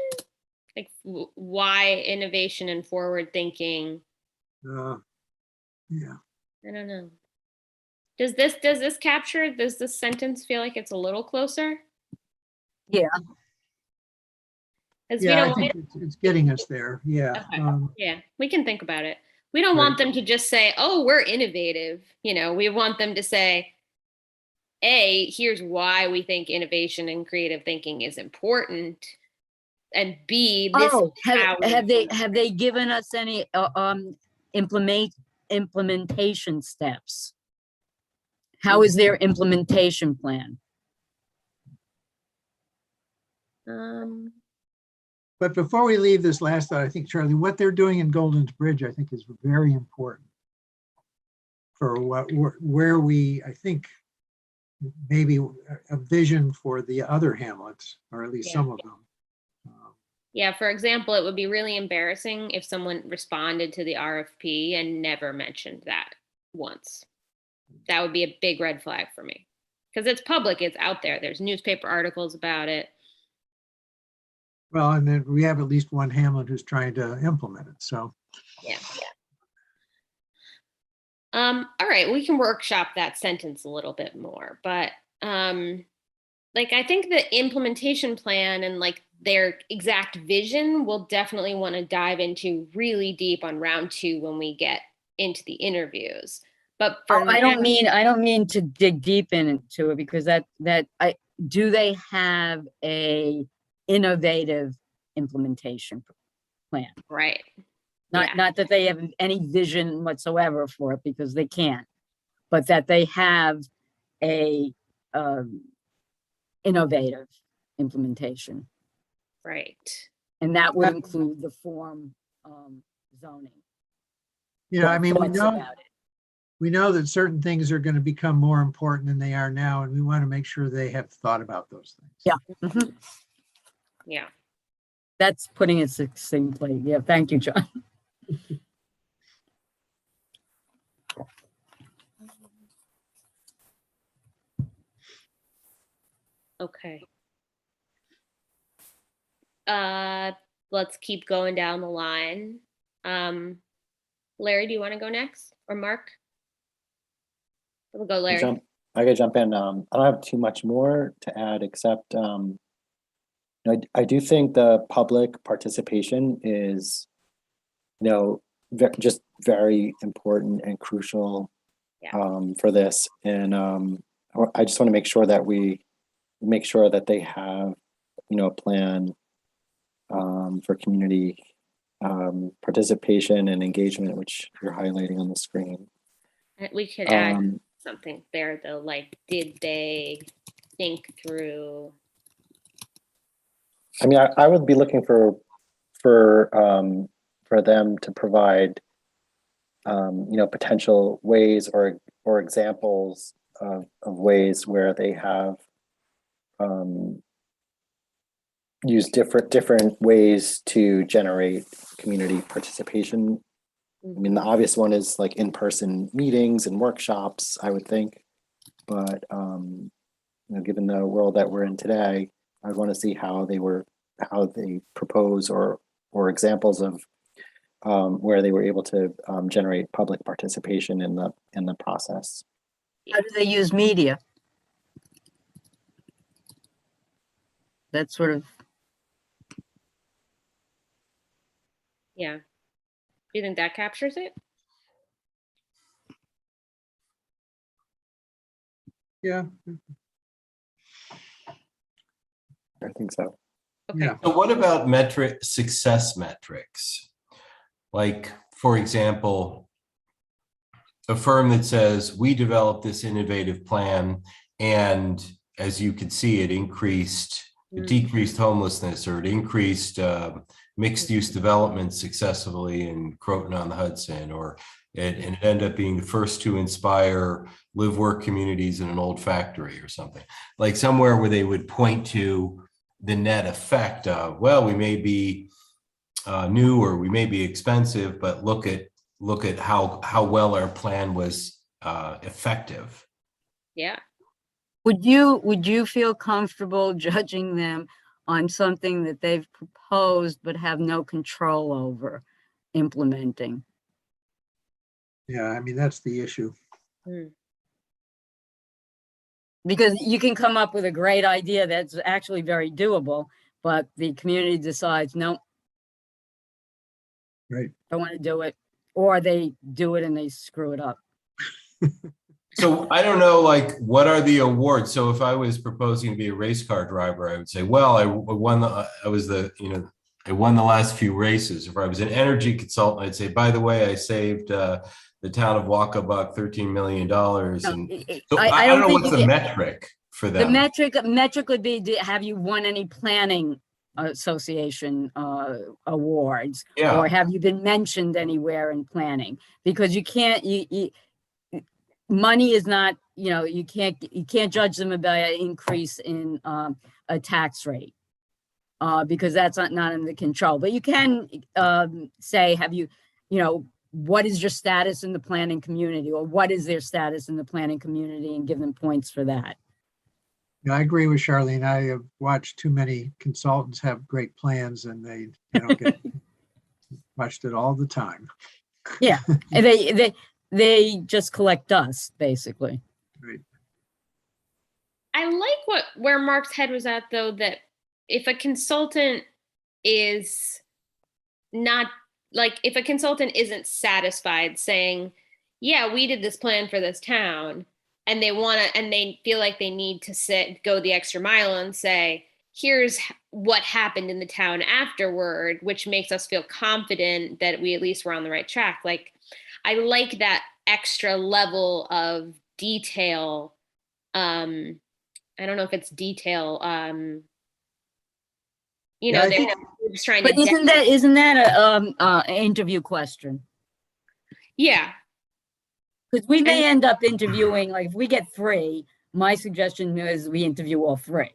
[SPEAKER 1] Like why innovation and forward thinking?
[SPEAKER 6] Yeah.
[SPEAKER 1] I don't know. Does this capture, does this sentence feel like it's a little closer?
[SPEAKER 5] Yeah.
[SPEAKER 1] Because we
[SPEAKER 6] Yeah, I
[SPEAKER 1] don't,
[SPEAKER 6] think it's getting us there. Yeah.
[SPEAKER 1] Okay. yeah, we can think about it. We don't want them to just say, oh, we're innovative. We want them to say, A, here's why we think innovation and creative thinking is important. And B, this
[SPEAKER 5] Oh,
[SPEAKER 1] is how we
[SPEAKER 5] have they given us any implementation steps? How is their implementation plan?
[SPEAKER 6] But before we leave this last thought, I think, Charlie, what they're doing in Golden's Bridge, I think, is very important for where we, I think, maybe a vision for the other hamlets, or at least some of them.
[SPEAKER 1] Yeah, for example, it would be really embarrassing if someone responded to the RFP and never mentioned that once. That would be a big red flag for me. Because it's public, it's out there. There's newspaper articles about it.
[SPEAKER 6] Well, and then we have at least one hamlet who's trying to implement it, so.
[SPEAKER 1] Yeah. All right, we can workshop that sentence a little bit more, but I think the implementation plan and their exact vision we'll definitely want to dive into really deep on round 2 when we get into the interviews. But for
[SPEAKER 5] I don't mean to dig deep into it, because do they have a innovative implementation plan?
[SPEAKER 1] Right.
[SPEAKER 5] Not that they have any vision whatsoever for it, because they can't, but that they have a innovative implementation.
[SPEAKER 1] Right.
[SPEAKER 5] And that would include the form zoning.
[SPEAKER 6] I mean,
[SPEAKER 5] About it.
[SPEAKER 6] we know that certain things are going to become more important than they are now, and we want to make sure they have thought about those things.
[SPEAKER 5] Yeah. Mm-hmm.
[SPEAKER 1] Yeah.
[SPEAKER 5] That's putting it succinctly. Yeah. Thank you, John.
[SPEAKER 1] Okay. Let's keep going down the line. Larry, do you want to go next, or Mark? We'll go, Larry.
[SPEAKER 2] I gotta jump in. I don't have too much more to add, except I do think the public participation is, just very important and crucial for this. And I just want to make sure that we make sure that they have, a plan for community participation and engagement, which you're highlighting on the screen.
[SPEAKER 1] We could add something there, though, did they think through?
[SPEAKER 2] I mean, I would be looking for them to provide, potential ways or examples of ways where they have used different ways to generate community participation. I mean, the obvious one is in-person meetings and workshops, I would think. But given the world that we're in today, I want to see how they propose or examples of where they were able to generate public participation in the process.
[SPEAKER 5] How do they use media? That's sort of.
[SPEAKER 1] Yeah. Do you think that captures it?
[SPEAKER 6] Yeah.
[SPEAKER 2] I think so.
[SPEAKER 1] Okay.
[SPEAKER 6] Yeah.
[SPEAKER 4] So what about success metrics? For example, a firm that says, we developed this innovative plan, and as you could see, it decreased homelessness, or it increased mixed use development successfully in Croton-on-the-Hudson, or it ended up being the first to inspire live work communities in an old factory or something. Somewhere where they would point to the net effect of, well, we may be new or we may be expensive, but look at how well our plan was effective.
[SPEAKER 1] Yeah.
[SPEAKER 5] Would you feel comfortable judging them on something that they've proposed but have no control over implementing?
[SPEAKER 6] Yeah, I mean, that's the issue.
[SPEAKER 5] Because you can come up with a great idea that's actually very doable, but the community decides, no,
[SPEAKER 6] Right.
[SPEAKER 5] don't want to do it, or they do it and they screw it up.
[SPEAKER 4] So I don't know, like, what are the awards? So if I was proposing to be a race car driver, I would say, well, I won I won the last few races. If I was an energy consultant, I'd say, by the way, I saved the town of Wacabuck $13 million.
[SPEAKER 5] No,
[SPEAKER 4] And so I
[SPEAKER 5] I
[SPEAKER 4] don't
[SPEAKER 5] don't
[SPEAKER 4] know
[SPEAKER 5] think
[SPEAKER 4] what's
[SPEAKER 5] you
[SPEAKER 4] the
[SPEAKER 5] get,
[SPEAKER 4] metric for
[SPEAKER 5] the
[SPEAKER 4] them.
[SPEAKER 5] metric would be, have you won any planning association awards?
[SPEAKER 4] Yeah.
[SPEAKER 5] Or have you been mentioned anywhere in planning? Because you can't, money is not, you can't judge them about an increase in a tax rate. Because that's not under control. But you can say, have you, what is your status in the planning community, or what is their status in the planning community, and give them points for that.
[SPEAKER 6] Yeah, I agree with Charlene. I have watched too many consultants have great plans and they don't get watched it all the time.
[SPEAKER 5] Yeah, and they just collect dust, basically.
[SPEAKER 6] Right.
[SPEAKER 1] I like where Mark's head was at, though, that if a consultant is not, like, if a consultant isn't satisfied saying, yeah, we did this plan for this town, and they feel like they need to go the extra mile and say, here's what happened in the town afterward, which makes us feel confident that we at least were on the right track. Like, I like that extra level of detail. I don't know if it's detail.
[SPEAKER 6] Yeah,
[SPEAKER 1] they're just trying
[SPEAKER 5] But
[SPEAKER 1] to.
[SPEAKER 5] isn't that an interview question?
[SPEAKER 1] Yeah.
[SPEAKER 5] Because we may end up interviewing, like, if we get 3, my suggestion is we interview all 3.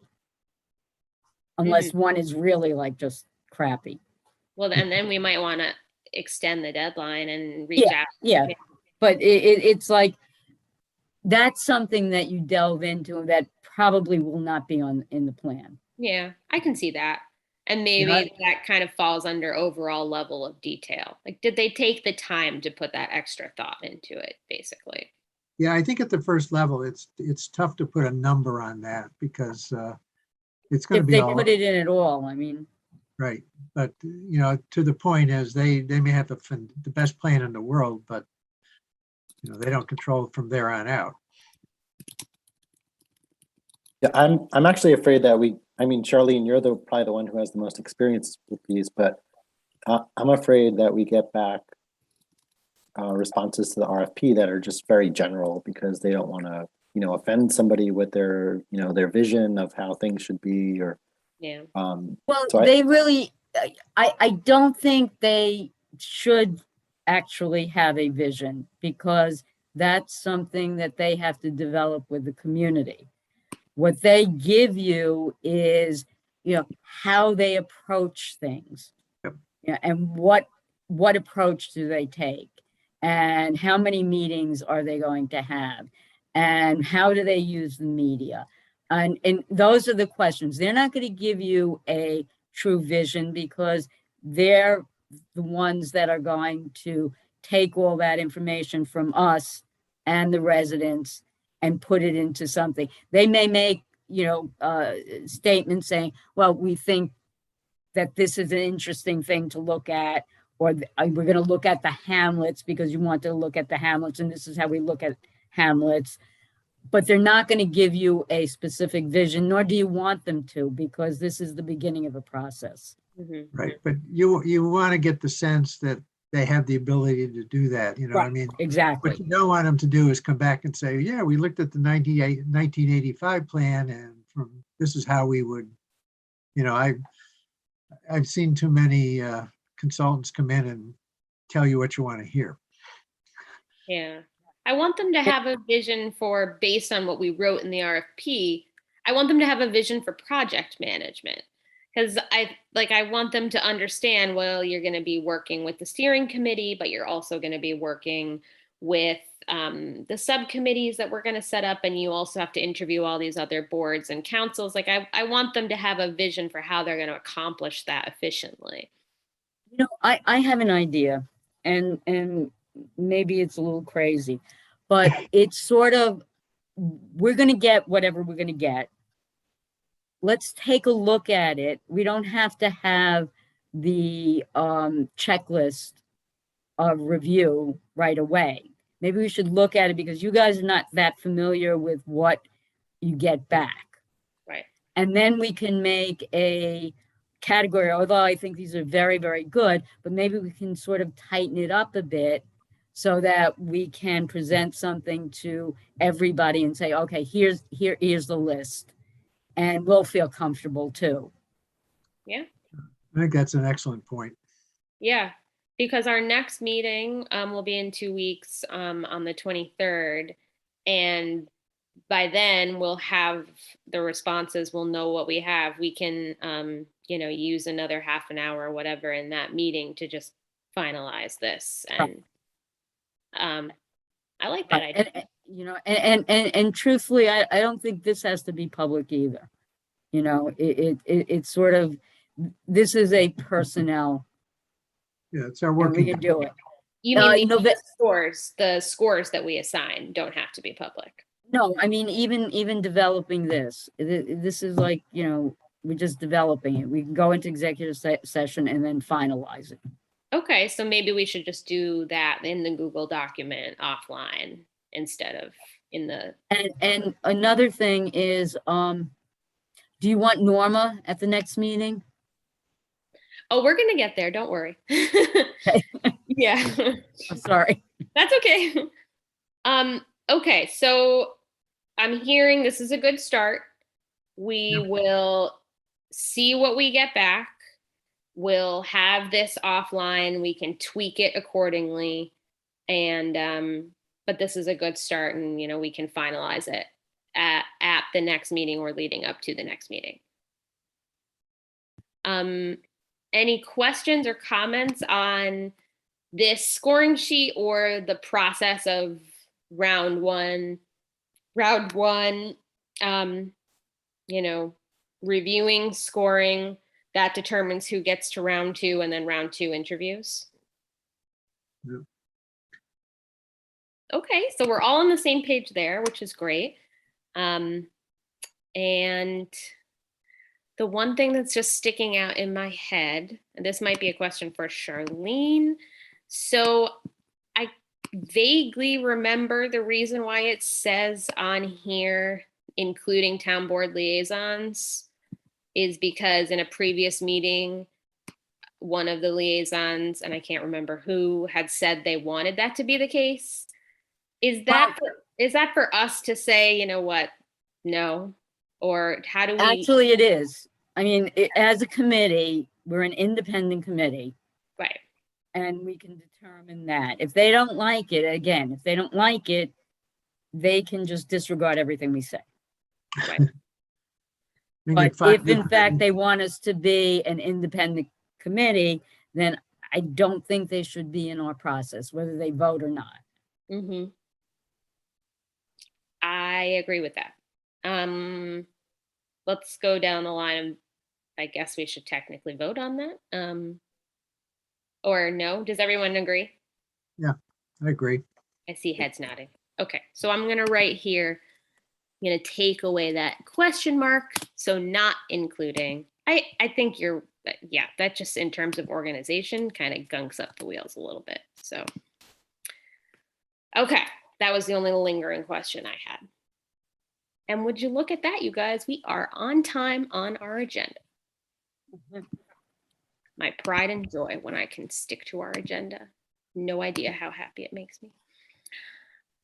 [SPEAKER 5] Unless one is really, like, just crappy.
[SPEAKER 1] Well, and then we might want to extend the deadline and reach out.
[SPEAKER 5] Yeah, but it's like, that's something that you delve into that probably will not be in the plan.
[SPEAKER 1] Yeah, I can see that. And maybe that kind of falls under overall level of detail. Like, did they take the time to put that extra thought into it, basically?
[SPEAKER 6] Yeah, I think at the first level, it's tough to put a number on that because it's going to
[SPEAKER 5] If
[SPEAKER 6] be
[SPEAKER 5] they
[SPEAKER 6] all
[SPEAKER 5] put it in at all, I mean.
[SPEAKER 6] right. But to the point is they may have the best plan in the world, but they don't control it from there on out.
[SPEAKER 2] Yeah, I'm actually afraid that Charlene, you're probably the one who has the most experience with these, but I'm afraid that we get back responses to the RFP that are just very general because they don't want to, offend somebody with their vision of how things should be, or
[SPEAKER 1] Yeah.
[SPEAKER 5] Well,
[SPEAKER 2] so
[SPEAKER 5] they really, I don't think they should actually have a vision, because that's something that they have to develop with the community. What they give you is, how they approach things.
[SPEAKER 6] Yep.
[SPEAKER 5] Yeah, and what approach do they take? And how many meetings are they going to have? And how do they use the media? And those are the questions. They're not going to give you a true vision, because they're the ones that are going to take all that information from us and the residents and put it into something. They may make, statements saying, well, we think that this is an interesting thing to look at, or we're going to look at the hamlets because you want to look at the hamlets, and this is how we look at hamlets. But they're not going to give you a specific vision, nor do you want them to, because this is the beginning of a process.
[SPEAKER 1] Mm-hmm.
[SPEAKER 6] Right. But you want to get the sense that they have the ability to do that.
[SPEAKER 5] Right. Exactly.
[SPEAKER 6] What you don't want them to do is come back and say, yeah, we looked at the 1985 plan, and this is how we would, I've seen too many consultants come in and tell you what you want to hear.
[SPEAKER 1] Yeah. I want them to have a vision based on what we wrote in the RFP, I want them to have a vision for project management. Because I want them to understand, well, you're going to be working with the steering committee, but you're also going to be working with the subcommittees that we're going to set up. And you also have to interview all these other boards and councils. I want them to have a vision for how they're going to accomplish that efficiently.
[SPEAKER 5] I have an idea, and maybe it's a little crazy, but it's sort of, we're going to get whatever we're going to get. let's take a look at it. We don't have to have the checklist of review right away. Maybe we should look at it because you guys are not that familiar with what you get back.
[SPEAKER 1] Right.
[SPEAKER 5] And then we can make a category, although I think these are very, very good, but maybe we can sort of tighten it up a bit so that we can present something to everybody and say, okay, here's the list. And we'll feel comfortable too.
[SPEAKER 1] Yeah.
[SPEAKER 6] I think that's an excellent point.
[SPEAKER 1] Yeah. Because our next meeting will be in 2 weeks on the 23rd. And by then we'll have the responses. We'll know what we have. We can, use another half an hour or whatever in that meeting to just finalize this. And I like that idea.
[SPEAKER 5] And truthfully, I don't think this has to be public either. It's sort of, this is a personnel,
[SPEAKER 6] Yeah, it's our
[SPEAKER 5] and we
[SPEAKER 6] working.
[SPEAKER 5] can do it.
[SPEAKER 1] You mean
[SPEAKER 5] the
[SPEAKER 1] the scores that we assign don't have to be public?
[SPEAKER 5] No, I mean, even developing this is like, we're just developing it. We can go into executive session and then finalize it.
[SPEAKER 1] Okay, so maybe we should just do that in the Google document offline instead of in the.
[SPEAKER 5] And another thing is, do you want Norma at the next meeting?
[SPEAKER 1] Oh, we're gonna get there. Don't worry. Yeah.
[SPEAKER 5] I'm sorry.
[SPEAKER 1] That's okay. Okay, so I'm hearing this is a good start. We will see what we get back. We'll have this offline. We can tweak it accordingly. And but this is a good start, and we can finalize it at the next meeting or leading up to the next meeting. Any questions or comments on this scoring sheet or the process of round one, reviewing, scoring, that determines who gets to round two, and then round two interviews?
[SPEAKER 6] Yeah.
[SPEAKER 1] Okay, so we're all on the same page there, which is great. And the one thing that's just sticking out in my head, and this might be a question for Charlene. So I vaguely remember the reason why it says on here, including town board liaisons, is because in a previous meeting, one of the liaisons, and I can't remember who, had said they wanted that to be the case. Is that for us to say, you know what, no? Or how do we?
[SPEAKER 5] Actually, it is. I mean, as a committee, we're an independent committee.
[SPEAKER 1] Right.
[SPEAKER 5] And we can determine that. If they don't like it, they can just disregard everything we say.
[SPEAKER 1] Right.
[SPEAKER 5] But if in fact they want us to be an independent committee, then I don't think they should be in our process, whether they vote or not.
[SPEAKER 1] Mm-hmm. I agree with that. Let's go down the line. I guess we should technically vote on that. Or no? Does everyone agree?
[SPEAKER 6] Yeah, I agree.
[SPEAKER 1] I see heads nodding. Okay, so I'm gonna write here, I'm gonna take away that question mark. So not including. I think that just in terms of organization kind of gunks up the wheels a little bit. So, okay, that was the only lingering question I had. And would you look at that, you guys? We are on time on our agenda. My pride and joy when I can stick to our agenda. No idea how happy it makes me.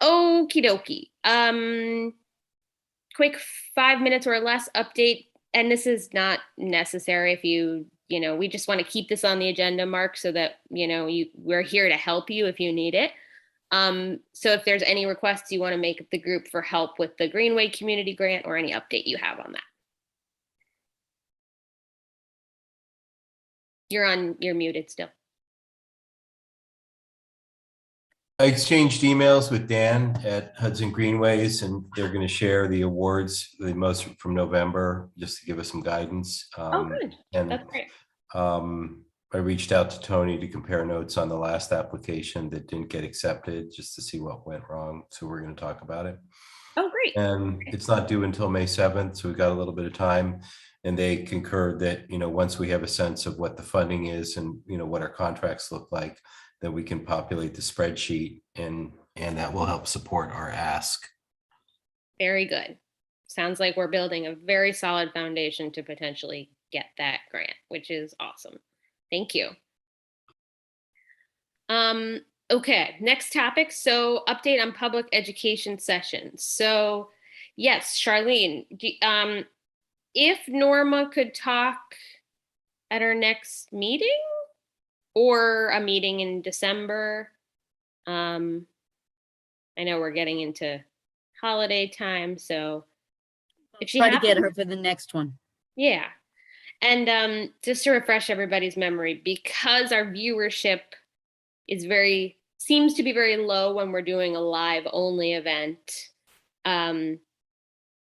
[SPEAKER 1] Okie dokie. Quick 5 minutes or less update. And this is not necessary if we just want to keep this on the agenda, Mark, so that, we're here to help you if you need it. So if there's any requests you want to make of the group for help with the Greenway Community Grant or any update you have on that. You're muted still.
[SPEAKER 4] I exchanged emails with Dan at Hudson Greenways, and they're going to share the awards, the most from November, just to give us some guidance.
[SPEAKER 1] Good.
[SPEAKER 4] And
[SPEAKER 1] That's great.
[SPEAKER 4] I reached out to Tony to compare notes on the last application that didn't get accepted, just to see what went wrong. So we're going to talk about it.
[SPEAKER 1] Oh, great.
[SPEAKER 4] And it's not due until May 7th, so we've got a little bit of time. And they concurred that, once we have a sense of what the funding is and, what our contracts look like, that we can populate the spreadsheet and that will help support our ask.
[SPEAKER 1] Very good. Sounds like we're building a very solid foundation to potentially get that grant, which is awesome. Thank you. Okay, next topic. So update on public education sessions. So yes, Charlene, if Norma could talk at our next meeting or a meeting in December. I know we're getting into holiday time, so if she
[SPEAKER 5] Try to get
[SPEAKER 1] happens-
[SPEAKER 5] her for the next one.
[SPEAKER 1] Yeah. And just to refresh everybody's memory, because our viewership is seems to be very low when we're doing a live only event,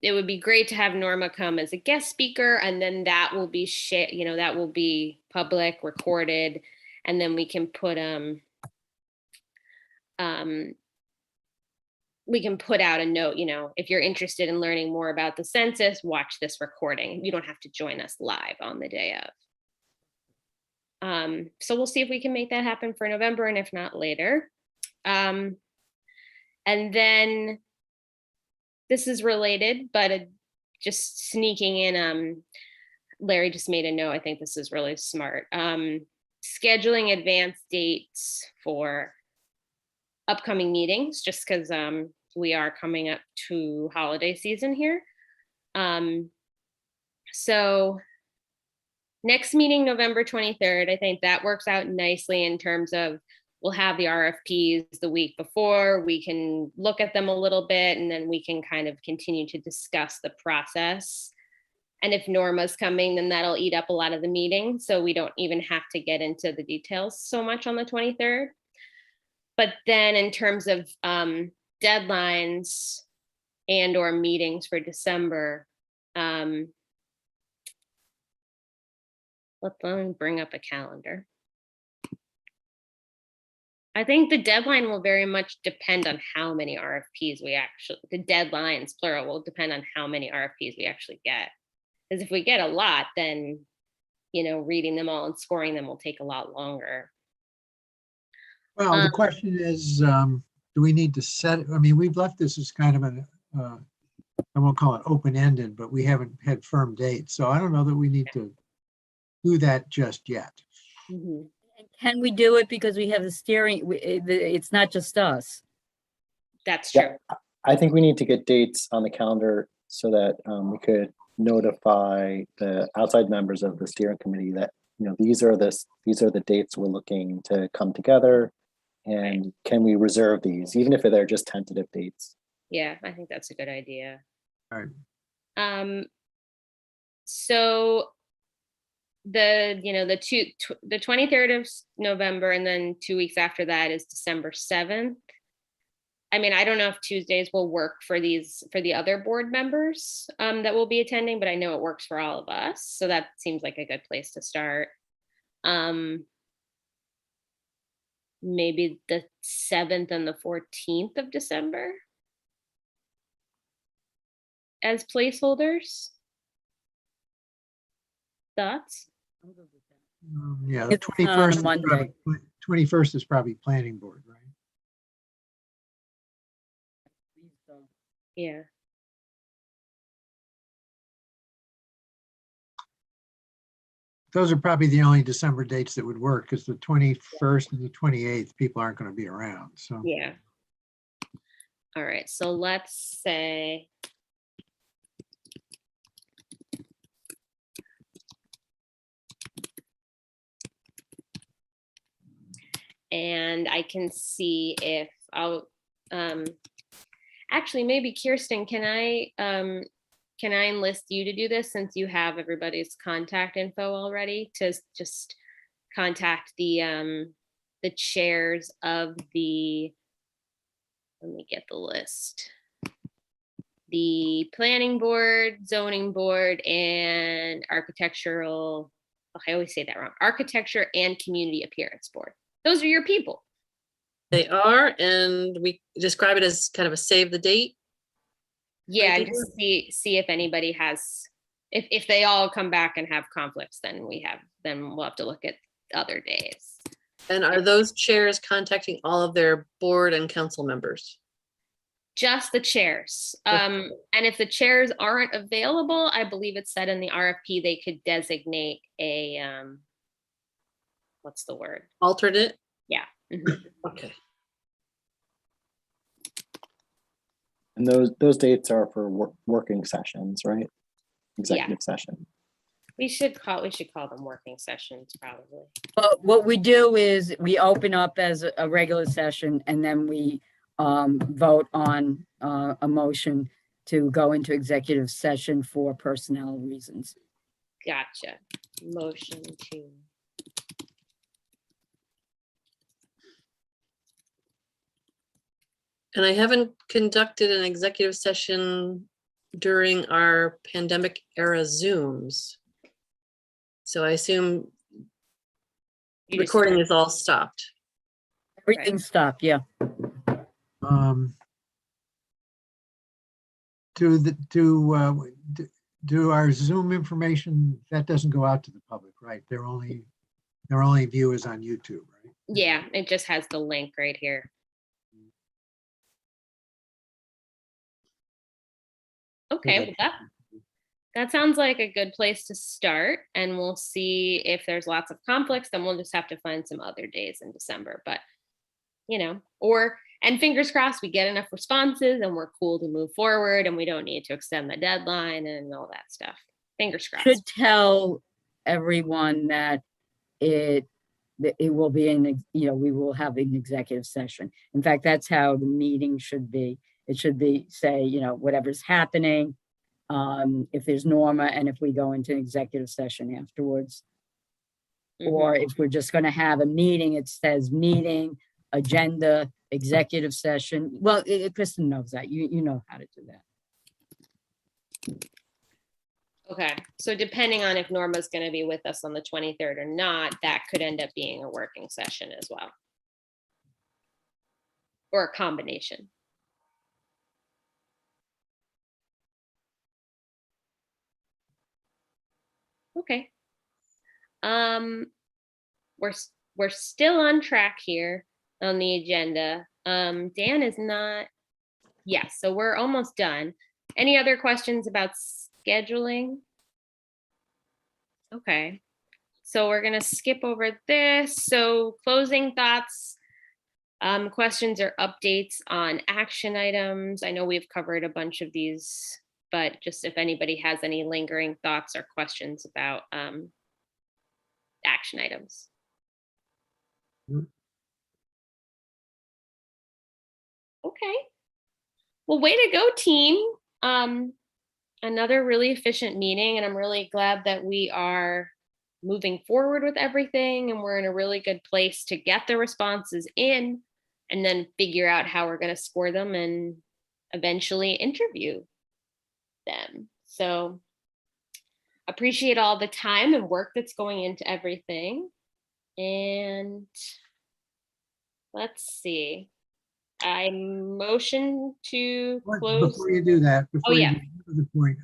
[SPEAKER 1] it would be great to have Norma come as a guest speaker, and then that will be that will be public, recorded, and then we can put out a note, if you're interested in learning more about the census, watch this recording. You don't have to join us live on the day of. So we'll see if we can make that happen for November, and if not, later. And then this is related, but just sneaking in, Larry just made a note. I think this is really smart. Scheduling advance dates for upcoming meetings, just because we are coming up to holiday season here. So next meeting, November 23rd, I think that works out nicely in terms of we'll have the RFPs the week before. We can look at them a little bit, and then we can kind of continue to discuss the process. And if Norma's coming, then that'll eat up a lot of the meeting. So we don't even have to get into the details so much on the 23rd. But then in terms of deadlines and or meetings for December, let me bring up a calendar. I think the deadline will very much depend on how many RFPs the deadlines, plural, will depend on how many RFPs we actually get. Because if we get a lot, then, reading them all and scoring them will take a lot longer.
[SPEAKER 6] Well, the question is, do we need to set, we've left this as kind of I won't call it open-ended, but we haven't had firm dates. So I don't know that we need to do that just yet.
[SPEAKER 1] Mm-hmm.
[SPEAKER 5] And can we do it because we have the steering, it's not just us.
[SPEAKER 1] That's true.
[SPEAKER 2] Yeah, I think we need to get dates on the calendar so that we could notify the outside members of the steering committee that, these are the dates we're looking to come together, and can we reserve these, even if they're just tentative dates?
[SPEAKER 1] Yeah, I think that's a good idea.
[SPEAKER 6] All right.
[SPEAKER 1] So the 23rd of November, and then 2 weeks after that is December 7th. I don't know if Tuesdays will work for the other board members that will be attending, but I know it works for all of us. So that seems like a good place to start. Maybe the 7th and the 14th of December as placeholders. Thoughts?
[SPEAKER 6] Yeah, the
[SPEAKER 5] It's
[SPEAKER 6] 21st,
[SPEAKER 5] Monday.
[SPEAKER 6] 21st is probably planning board, right?
[SPEAKER 1] Yeah.
[SPEAKER 6] Those are probably the only December dates that would work, because the 21st and the 28th, people aren't going to be around, so.
[SPEAKER 1] Yeah. All right. So let's say and I can see if I'll actually maybe Kirsten, can I enlist you to do this, since you have everybody's contact info already, to just contact the chairs of let me get the list. The planning board, zoning board, and architectural, I always say that wrong, architecture and community appearance board. Those are your people.
[SPEAKER 3] They are, and we describe it as kind of a save the date.
[SPEAKER 1] Yeah, and
[SPEAKER 3] Right,
[SPEAKER 1] just see if anybody has, if they all come back and have conflicts, then we'll have to look at other days.
[SPEAKER 3] And are those chairs contacting all of their board and council members?
[SPEAKER 1] Just the chairs. And if the chairs aren't available, I believe it said in the RFP, they could designate a, what's the word?
[SPEAKER 3] Alternate?
[SPEAKER 1] Yeah. Mhm.
[SPEAKER 3] Okay.
[SPEAKER 2] And those dates are for working sessions, right? Executive session.
[SPEAKER 1] We should call them working sessions probably.
[SPEAKER 5] But what we do is we open up as a regular session and then we vote on a motion to go into executive session for personnel reasons.
[SPEAKER 1] Gotcha. Motion to.
[SPEAKER 3] And I haven't conducted an executive session during our pandemic era Zooms. So I assume
[SPEAKER 1] You just-
[SPEAKER 3] recording is all stopped.
[SPEAKER 5] Everything stopped, yeah.
[SPEAKER 6] Do our Zoom information, that doesn't go out to the public, right? Their only view is on YouTube, right?
[SPEAKER 1] Yeah, it just has the link right here. Okay, well, that sounds like a good place to start, and we'll see if there's lots of conflicts, then we'll just have to find some other days in December, but and fingers crossed we get enough responses and we're cool to move forward and we don't need to extend the deadline and all that stuff. Fingers crossed.
[SPEAKER 5] Should tell everyone that it will be we will have an executive session. In fact, that's how the meeting should be. It should be say, whatever's happening, if there's Norma, and if we go into executive session afterwards. Or if we're just going to have a meeting, it says meeting, agenda, executive session. Well, Kristen knows that. You know how to do that.
[SPEAKER 1] Okay, so depending on if Norma's going to be with us on the 23rd or not, that could end up being a working session as well. Or a combination. Okay. We're still on track here on the agenda. Dan is not. Yes, so we're almost done. Any other questions about scheduling? Okay, so we're gonna skip over this. So closing thoughts, questions or updates on action items. I know we've covered a bunch of these, but just if anybody has any lingering thoughts or questions about action items. Okay. Well, way to go, team. Another really efficient meeting, and I'm really glad that we are moving forward with everything and we're in a really good place to get the responses in and then figure out how we're going to score them and eventually interview them. So appreciate all the time and work that's going into everything. And let's see. I motion to close.
[SPEAKER 6] Before you do that, before
[SPEAKER 1] yeah.
[SPEAKER 6] you get to the point,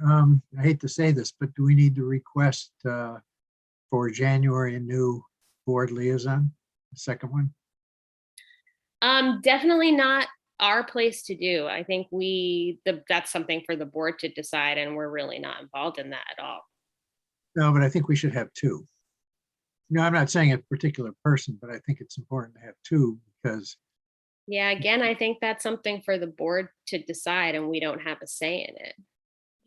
[SPEAKER 6] I hate to say this, but do we need to request for January a new board liaison, the second one?
[SPEAKER 1] Definitely not our place to do. I think that's something for the board to decide, and we're really not involved in that at all.
[SPEAKER 6] No, but I think we should have two. No, I'm not saying a particular person, but I think it's important to have two because.
[SPEAKER 1] Yeah, again, I think that's something for the board to decide, and we don't have a say in it.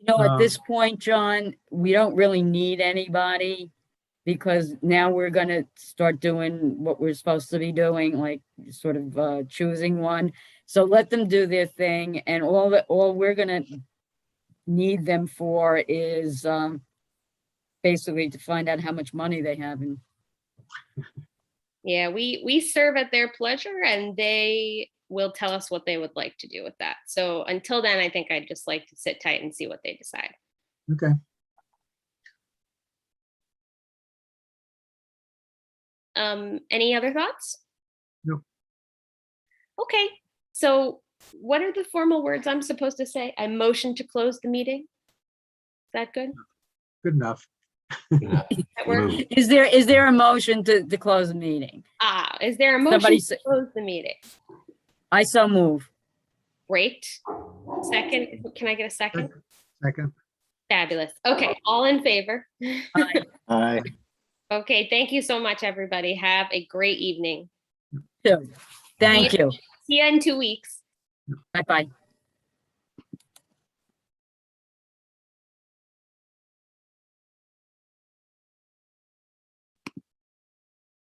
[SPEAKER 5] At this point, John, we don't really need anybody because now we're going to start doing what we're supposed to be doing, like sort of choosing one. So let them do their thing. And all we're going to need them for is basically to find out how much money they have.
[SPEAKER 1] Yeah, we serve at their pleasure, and they will tell us what they would like to do with that. So until then, I think I'd just like to sit tight and see what they decide.
[SPEAKER 6] Okay.
[SPEAKER 1] Any other thoughts?
[SPEAKER 6] No.
[SPEAKER 1] Okay, so what are the formal words I'm supposed to say? I motion to close the meeting. Is that good?
[SPEAKER 6] Good enough.
[SPEAKER 4] Yeah.
[SPEAKER 1] That works?
[SPEAKER 4] Move.
[SPEAKER 5] Is there a motion to close the meeting?
[SPEAKER 1] Is there a motion
[SPEAKER 5] Somebody
[SPEAKER 1] to
[SPEAKER 5] say-
[SPEAKER 1] close the meeting?
[SPEAKER 5] I so move.
[SPEAKER 1] Great. Second, can I get a second?
[SPEAKER 6] Second.
[SPEAKER 1] Fabulous. Okay, all in favor?
[SPEAKER 2] Aye.
[SPEAKER 1] Okay, thank you so much, everybody. Have a great evening.
[SPEAKER 5] Thank you.
[SPEAKER 1] See you in 2 weeks.
[SPEAKER 5] Bye-bye.